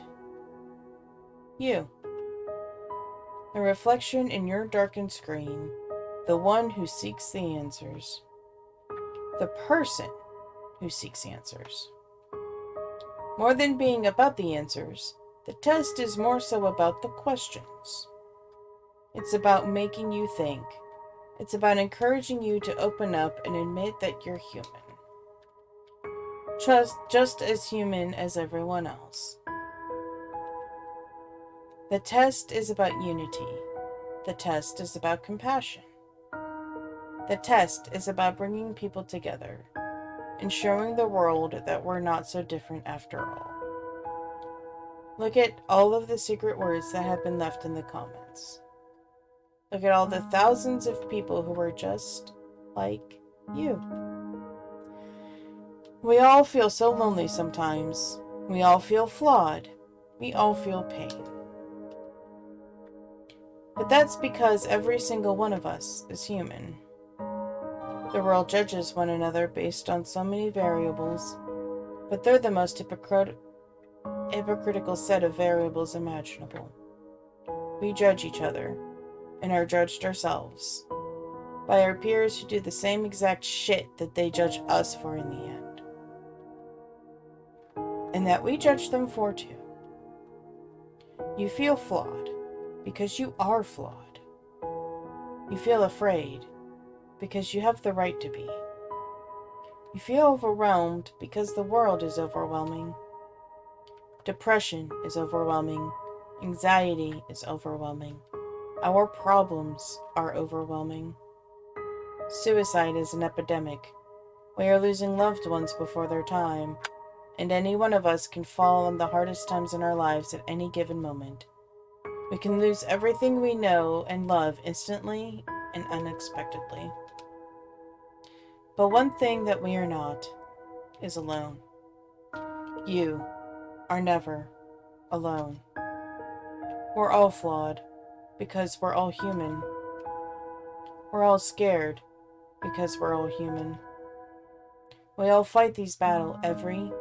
you. A reflection in your darkened screen, the one who seeks the answers. The person who seeks answers. More than being about the answers, the test is more so about the questions. It's about making you think. It's about encouraging you to open up and admit that you're human. Just as human as everyone else. The test is about unity. The test is about compassion. The test is about bringing people together and showing the world that we're not so different after all. Look at all of the secret words that have been left in the comments. Look at all the thousands of people who are just like you. We all feel so lonely sometimes. We all feel flawed. We all feel pain. But that's because every single one of us is human. The world judges one another based on so many variables, but they're the most hypocritical set of variables imaginable. We judge each other, and are judged ourselves, by our peers who do the same exact shit that they judge us for in the end. And that we judge them for too. You feel flawed, because you are flawed. You feel afraid, because you have the right to be. You feel overwhelmed because the world is overwhelming. Depression is overwhelming. Anxiety is overwhelming. Our problems are overwhelming. Suicide is an epidemic. We are losing loved ones before their time, and any one of us can fall on the hardest times in our lives at any given moment. We can lose everything we know and love instantly and unexpectedly. But one thing that we are not is alone. You are never alone. We're all flawed because we're all human. We're all scared because we're all human. We all fight these battles every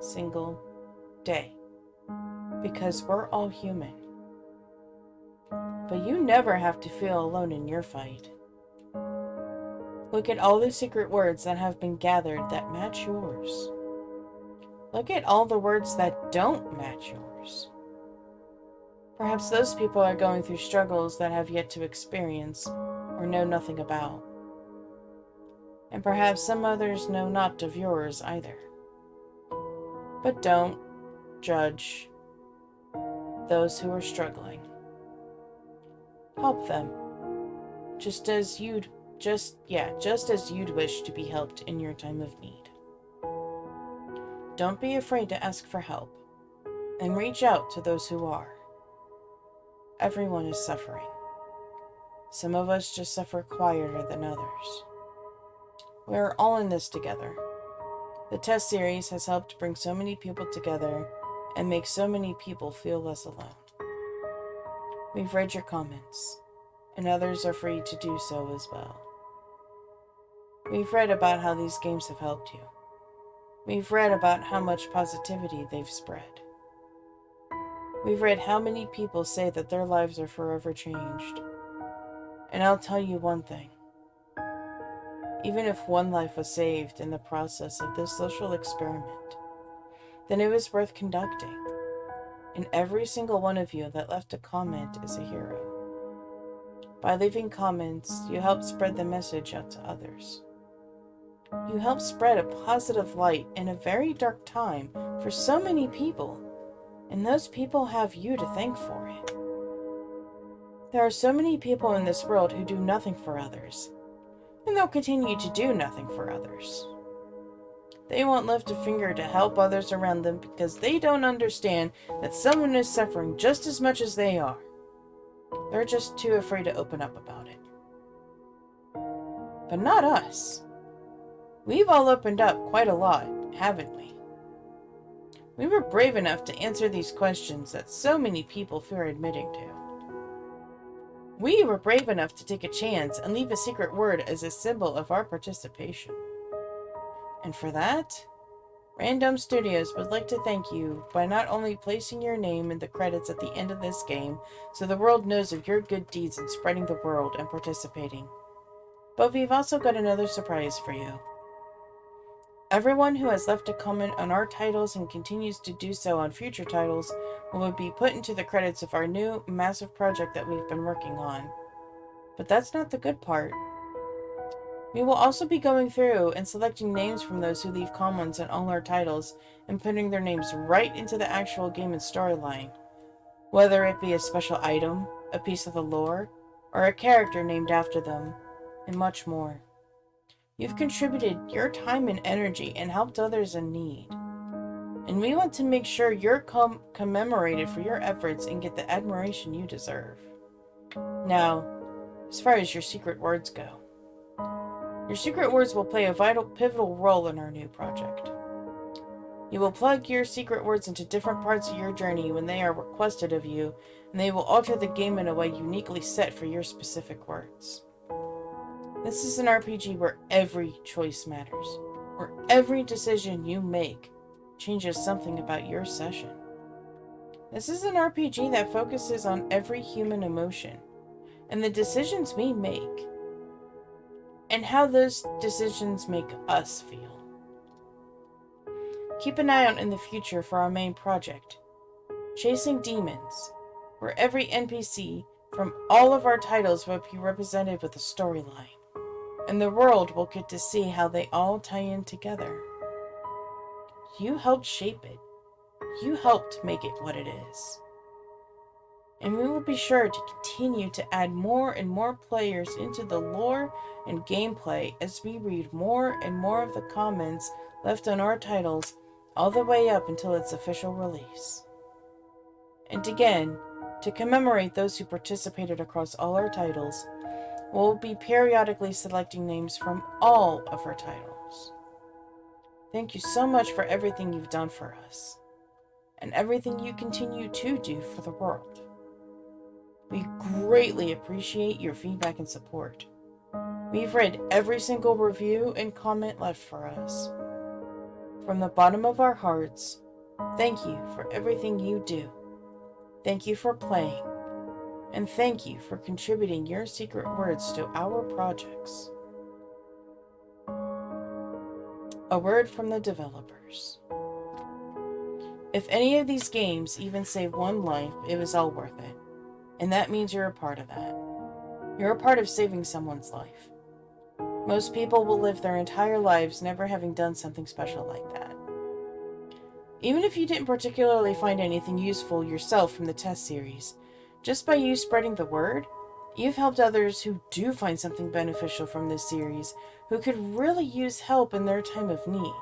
single day because we're all human. But you never have to feel alone in your fight. Look at all the secret words that have been gathered that match yours. Look at all the words that don't match yours. Perhaps those people are going through struggles that have yet to experience or know nothing about. And perhaps some others know not of yours either. But don't judge those who are struggling. Help them, just as you'd wish to be helped in your time of need. Don't be afraid to ask for help, and reach out to those who are. Everyone is suffering. Some of us just suffer quieter than others. We're all in this together. The test series has helped bring so many people together and make so many people feel less alone. We've read your comments, and others are free to do so as well. We've read about how these games have helped you. We've read about how much positivity they've spread. We've read how many people say that their lives are forever changed. And I'll tell you one thing. Even if one life was saved in the process of this social experiment, then it was worth conducting. And every single one of you that left a comment is a hero. By leaving comments, you help spread the message out to others. You help spread a positive light in a very dark time for so many people, and those people have you to thank for it. There are so many people in this world who do nothing for others, and they'll continue to do nothing for others. They won't lift a finger to help others around them because they don't understand that someone is suffering just as much as they are. They're just too afraid to open up about it. But not us. We've all opened up quite a lot, haven't we? We were brave enough to answer these questions that so many people fear admitting to. We were brave enough to take a chance and leave a secret word as a symbol of our participation. And for that, Random Studios would like to thank you by not only placing your name in the credits at the end of this game so the world knows of your good deeds in spreading the world and participating, but we've also got another surprise for you. Everyone who has left a comment on our titles and continues to do so on future titles will be put into the credits of our new massive project that we've been working on. But that's not the good part. We will also be going through and selecting names from those who leave comments on all our titles and putting their names right into the actual game and storyline, whether it be a special item, a piece of the lore, or a character named after them, and much more. You've contributed your time and energy and helped others in need. And we want to make sure you're commemorated for your efforts and get the admiration you deserve. Now, as far as your secret words go, your secret words will play a pivotal role in our new project. You will plug your secret words into different parts of your journey when they are requested of you, and they will alter the game in a way uniquely set for your specific words. This is an RPG where every choice matters, where every decision you make changes something about your session. This is an RPG that focuses on every human emotion, and the decisions we make, and how those decisions make us feel. Keep an eye out in the future for our main project, Chasing Demons, where every NPC from all of our titles will be represented with a storyline, and the world will get to see how they all tie in together. You helped shape it. You helped make it what it is. And we will be sure to continue to add more and more players into the lore and gameplay as we read more and more of the comments left on our titles all the way up until its official release. And again, to commemorate those who participated across all our titles, we'll be periodically selecting names from all of our titles. Thank you so much for everything you've done for us, and everything you continue to do for the world. We greatly appreciate your feedback and support. We've read every single review and comment left for us. From the bottom of our hearts, thank you for everything you do. Thank you for playing. And thank you for contributing your secret words to our projects. A word from the developers. If any of these games even saved one life, it was all worth it. And that means you're a part of that. You're a part of saving someone's life. Most people will live their entire lives never having done something special like that. Even if you didn't particularly find anything useful yourself from the test series, just by you spreading the word, you've helped others who do find something beneficial from this series, who could really use help in their time of need.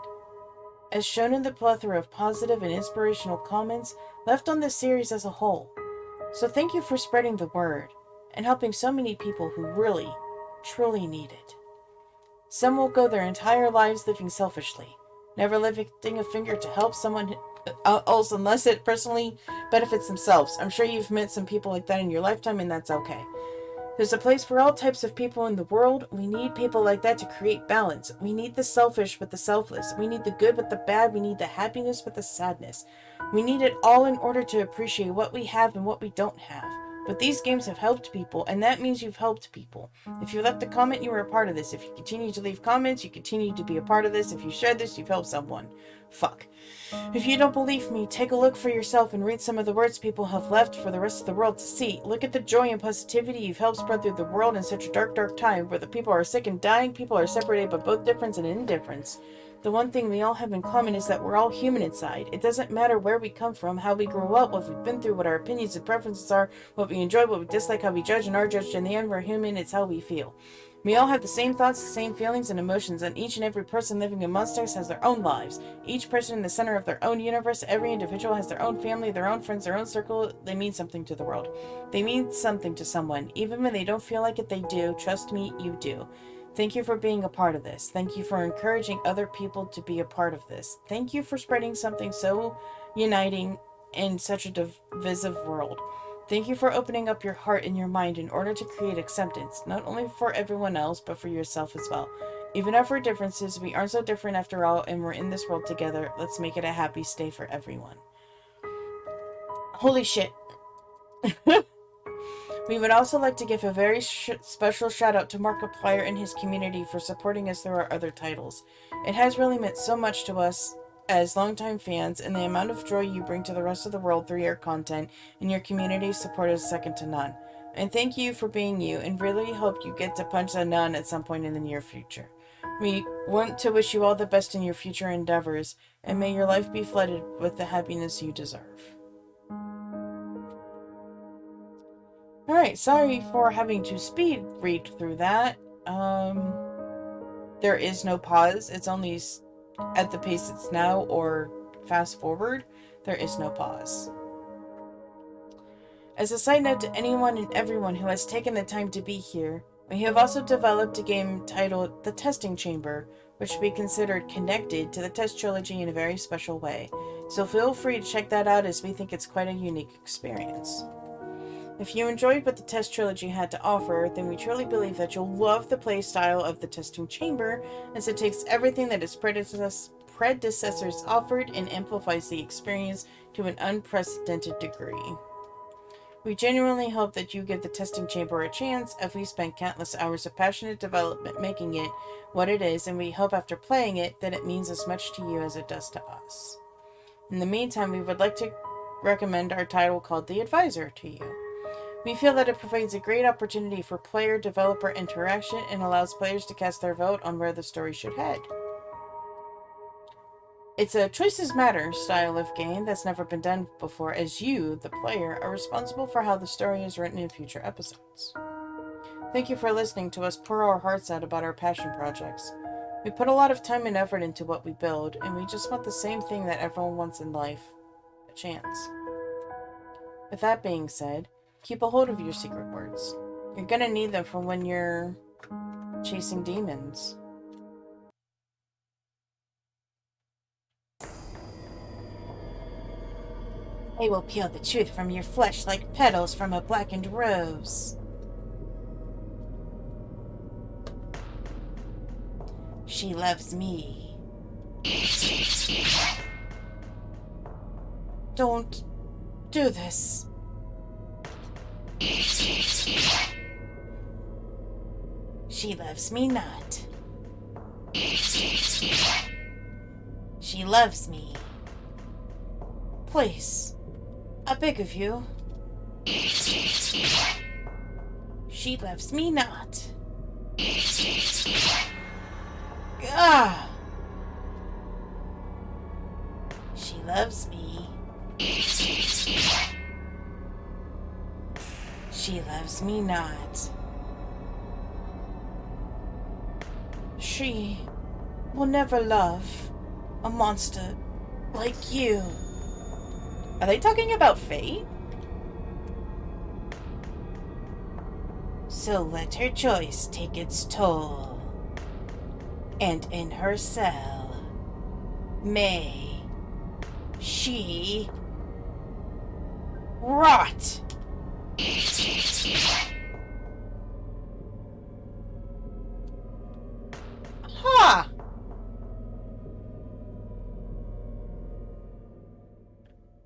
As shown in the plethora of positive and inspirational comments left on this series as a whole. So thank you for spreading the word and helping so many people who really, truly need it. Some will go their entire lives living selfishly, never lifting a finger to help someone else unless it personally benefits themselves. I'm sure you've met some people like that in your lifetime, and that's okay. There's a place for all types of people in the world. We need people like that to create balance. We need the selfish with the selfless. We need the good with the bad. We need the happiness with the sadness. We need it all in order to appreciate what we have and what we don't have, But these games have helped people, and that means you've helped people. If you left a comment, you were a part of this. If you continue to leave comments, you continue to be a part of this. If you shared this, you've helped someone. Fuck. If you don't believe me, take a look for yourself and read some of the words people have left for the rest of the world to see. Look at the joy and positivity you've helped spread through the world in such a dark, dark time where the people are sick and dying, people are separated by both difference and indifference. The one thing we all have in common is that we're all human inside. It doesn't matter where we come from, how we grow up, what we've been through, what our opinions and preferences are, what we enjoy, what we dislike, how we judge and are judged. In the end, we're human. It's how we feel. We all have the same thoughts, the same feelings and emotions, and each and every person living amongst us has their own lives. Each person in the center of their own universe, every individual has their own family, their own friends, their own circle. They mean something to the world. They mean something to someone. Even when they don't feel like it, they do. Trust me, you do. Thank you for being a part of this. Thank you for encouraging other people to be a part of this. Thank you for spreading something so uniting in such a divisive world. Thank you for opening up your heart and your mind in order to create acceptance, not only for everyone else, but for yourself as well. Even if we're differences, we aren't so different after all, and we're in this world together. Let's make it a happy stay for everyone. Holy shit. We would also like to give a very special shout out to Markiplier and his community for supporting us through our other titles. It has really meant so much to us as longtime fans, and the amount of joy you bring to the rest of the world through your content and your community support is second to none. And thank you for being you, and really hope you get to punch a nun at some point in the near future. We want to wish you all the best in your future endeavors, and may your life be flooded with the happiness you deserve. Alright, sorry for having to speed read through that. There is no pause. It's only at the pace it's now or fast forward. There is no pause. As a side note to anyone and everyone who has taken the time to be here, we have also developed a game titled The Testing Chamber, which we considered connected to the Test Trilogy in a very special way. So feel free to check that out, as we think it's quite a unique experience. If you enjoyed what the Test Trilogy had to offer, then we truly believe that you'll love the playstyle of the Testing Chamber, as it takes everything that its predecessors offered and amplifies the experience to an unprecedented degree. We genuinely hope that you give the Testing Chamber a chance, as we spent countless hours of passionate development making it what it is, and we hope after playing it that it means as much to you as it does to us. In the meantime, we would like to recommend our title called The Advisor to you. We feel that it provides a great opportunity for player-developer interaction and allows players to cast their vote on where the story should head. It's a choices matter style of game that's never been done before, as you, the player, are responsible for how the story is written in future episodes. Thank you for listening to us pour our hearts out about our passion projects. We put a lot of time and effort into what we build, and we just want the same thing that everyone wants in life: a chance. With that being said, keep a hold of your secret words. You're gonna need them for when you're chasing demons. I will peel the truth from your flesh like petals from a blackened rose. She loves me. Don't do this. She loves me not. She loves me. Please, I beg of you. She loves me not. Ah! She loves me. She loves me not. She will never love a monster like you. Are they talking about fate? So let her choice take its toll. And in her cell, may she Rot! Ha!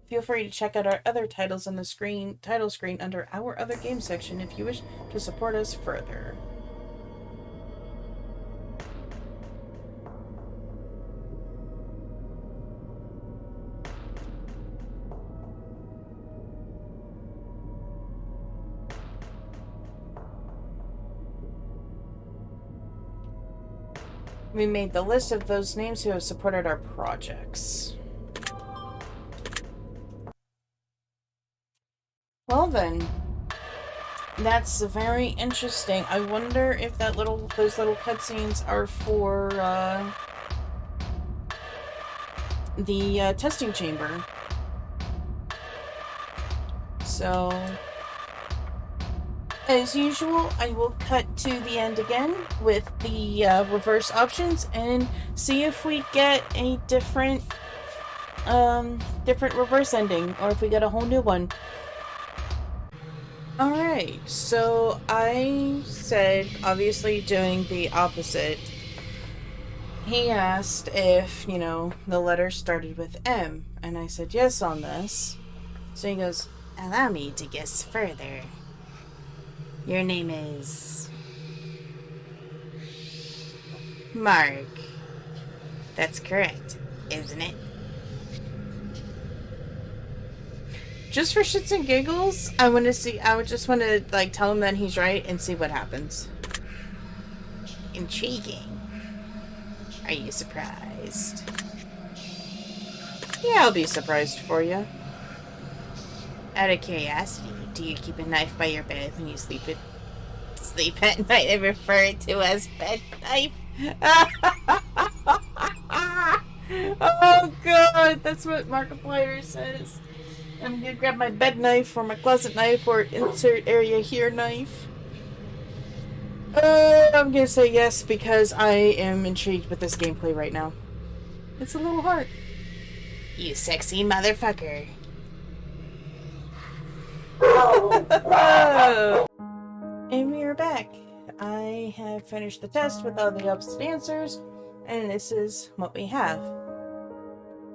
Feel free to check out our other titles on the title screen under our other game section if you wish to support us further. We made the list of those names who have supported our projects. Well then, that's very interesting. I wonder if those little cutscenes are for the testing chamber. So, as usual, I will cut to the end again with the reverse options and see if we get a different reverse ending, or if we get a whole new one. Alright, so I said, obviously doing the opposite. He asked if, you know, the letter started with M, and I said yes on this. So he goes, Allow me to guess further. Your name is... Mark. That's correct, isn't it? Just for shits and giggles, I would just want to, like, tell him that he's right and see what happens. Intriguing. Are you surprised? Yeah, I'll be surprised for you. Out of curiosity, do you keep a knife by your bed when you sleep at night and refer to as bed knife? Oh god, that's what Markiplier says. I'm gonna grab my bed knife or my closet knife or insert area here knife. I'm gonna say yes because I am intrigued with this gameplay right now. It's a little hard. You sexy motherfucker. And we are back. I have finished the test with all the opposite answers, and this is what we have.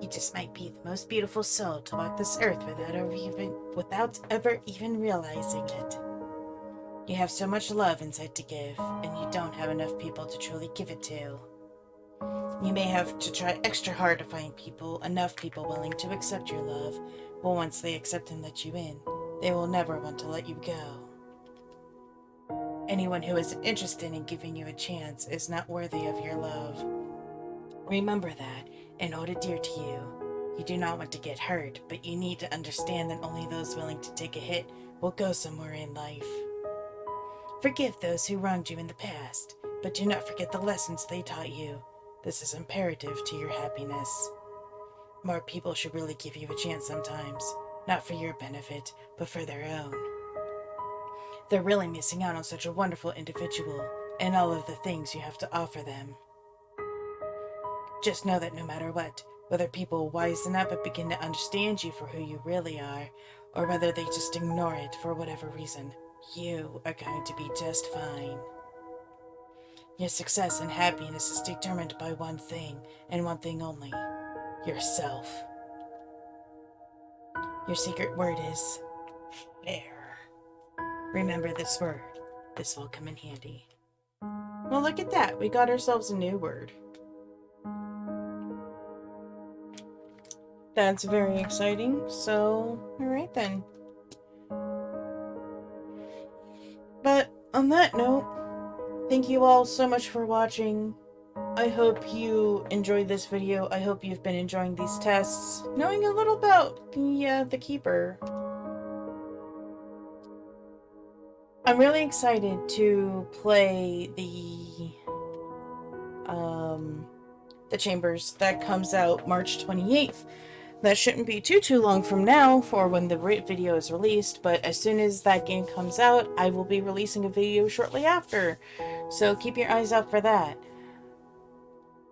You just might be the most beautiful soul to walk this earth without ever even realizing it. You have so much love inside to give, and you don't have enough people to truly give it to. You may have to try extra hard to find enough people willing to accept your love, but once they accept and let you in, they will never want to let you go. Anyone who isn't interested in giving you a chance is not worthy of your love. Remember that, and hold it dear to you. You do not want to get hurt, but you need to understand that only those willing to take a hit will go somewhere in life. Forgive those who wronged you in the past, but do not forget the lessons they taught you. This is imperative to your happiness. More people should really give you a chance sometimes, not for your benefit, but for their own. They're really missing out on such a wonderful individual and all of the things you have to offer them. Just know that no matter what, whether people wisen up and begin to understand you for who you really are, or whether they just ignore it for whatever reason, you are going to be just fine. Your success and happiness is determined by one thing, and one thing only: yourself. Your secret word is fair. Remember this word. This will come in handy. Well, look at that. We got ourselves a new word. That's very exciting. So, alright then. But on that note, thank you all so much for watching. I hope you enjoyed this video. I hope you've been enjoying these tests, knowing a little about the Keeper. I'm really excited to play the Chambers that comes out March 28th. That shouldn't be too long from now for when the video is released, but as soon as that game comes out, I will be releasing a video shortly after. So keep your eyes out for that.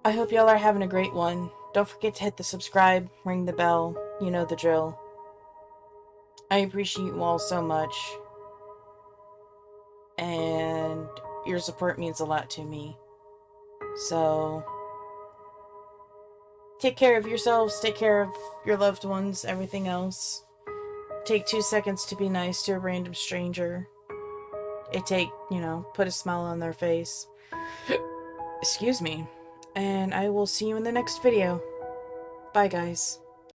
I hope y'all are having a great one. Don't forget to hit the subscribe, ring the bell, you know the drill. I appreciate you all so much. And your support means a lot to me. So, Take care of yourselves, take care of your loved ones, everything else. Take 2 seconds to be nice to a random stranger. Put a smile on their face. Excuse me. And I will see you in the next video. Bye, guys.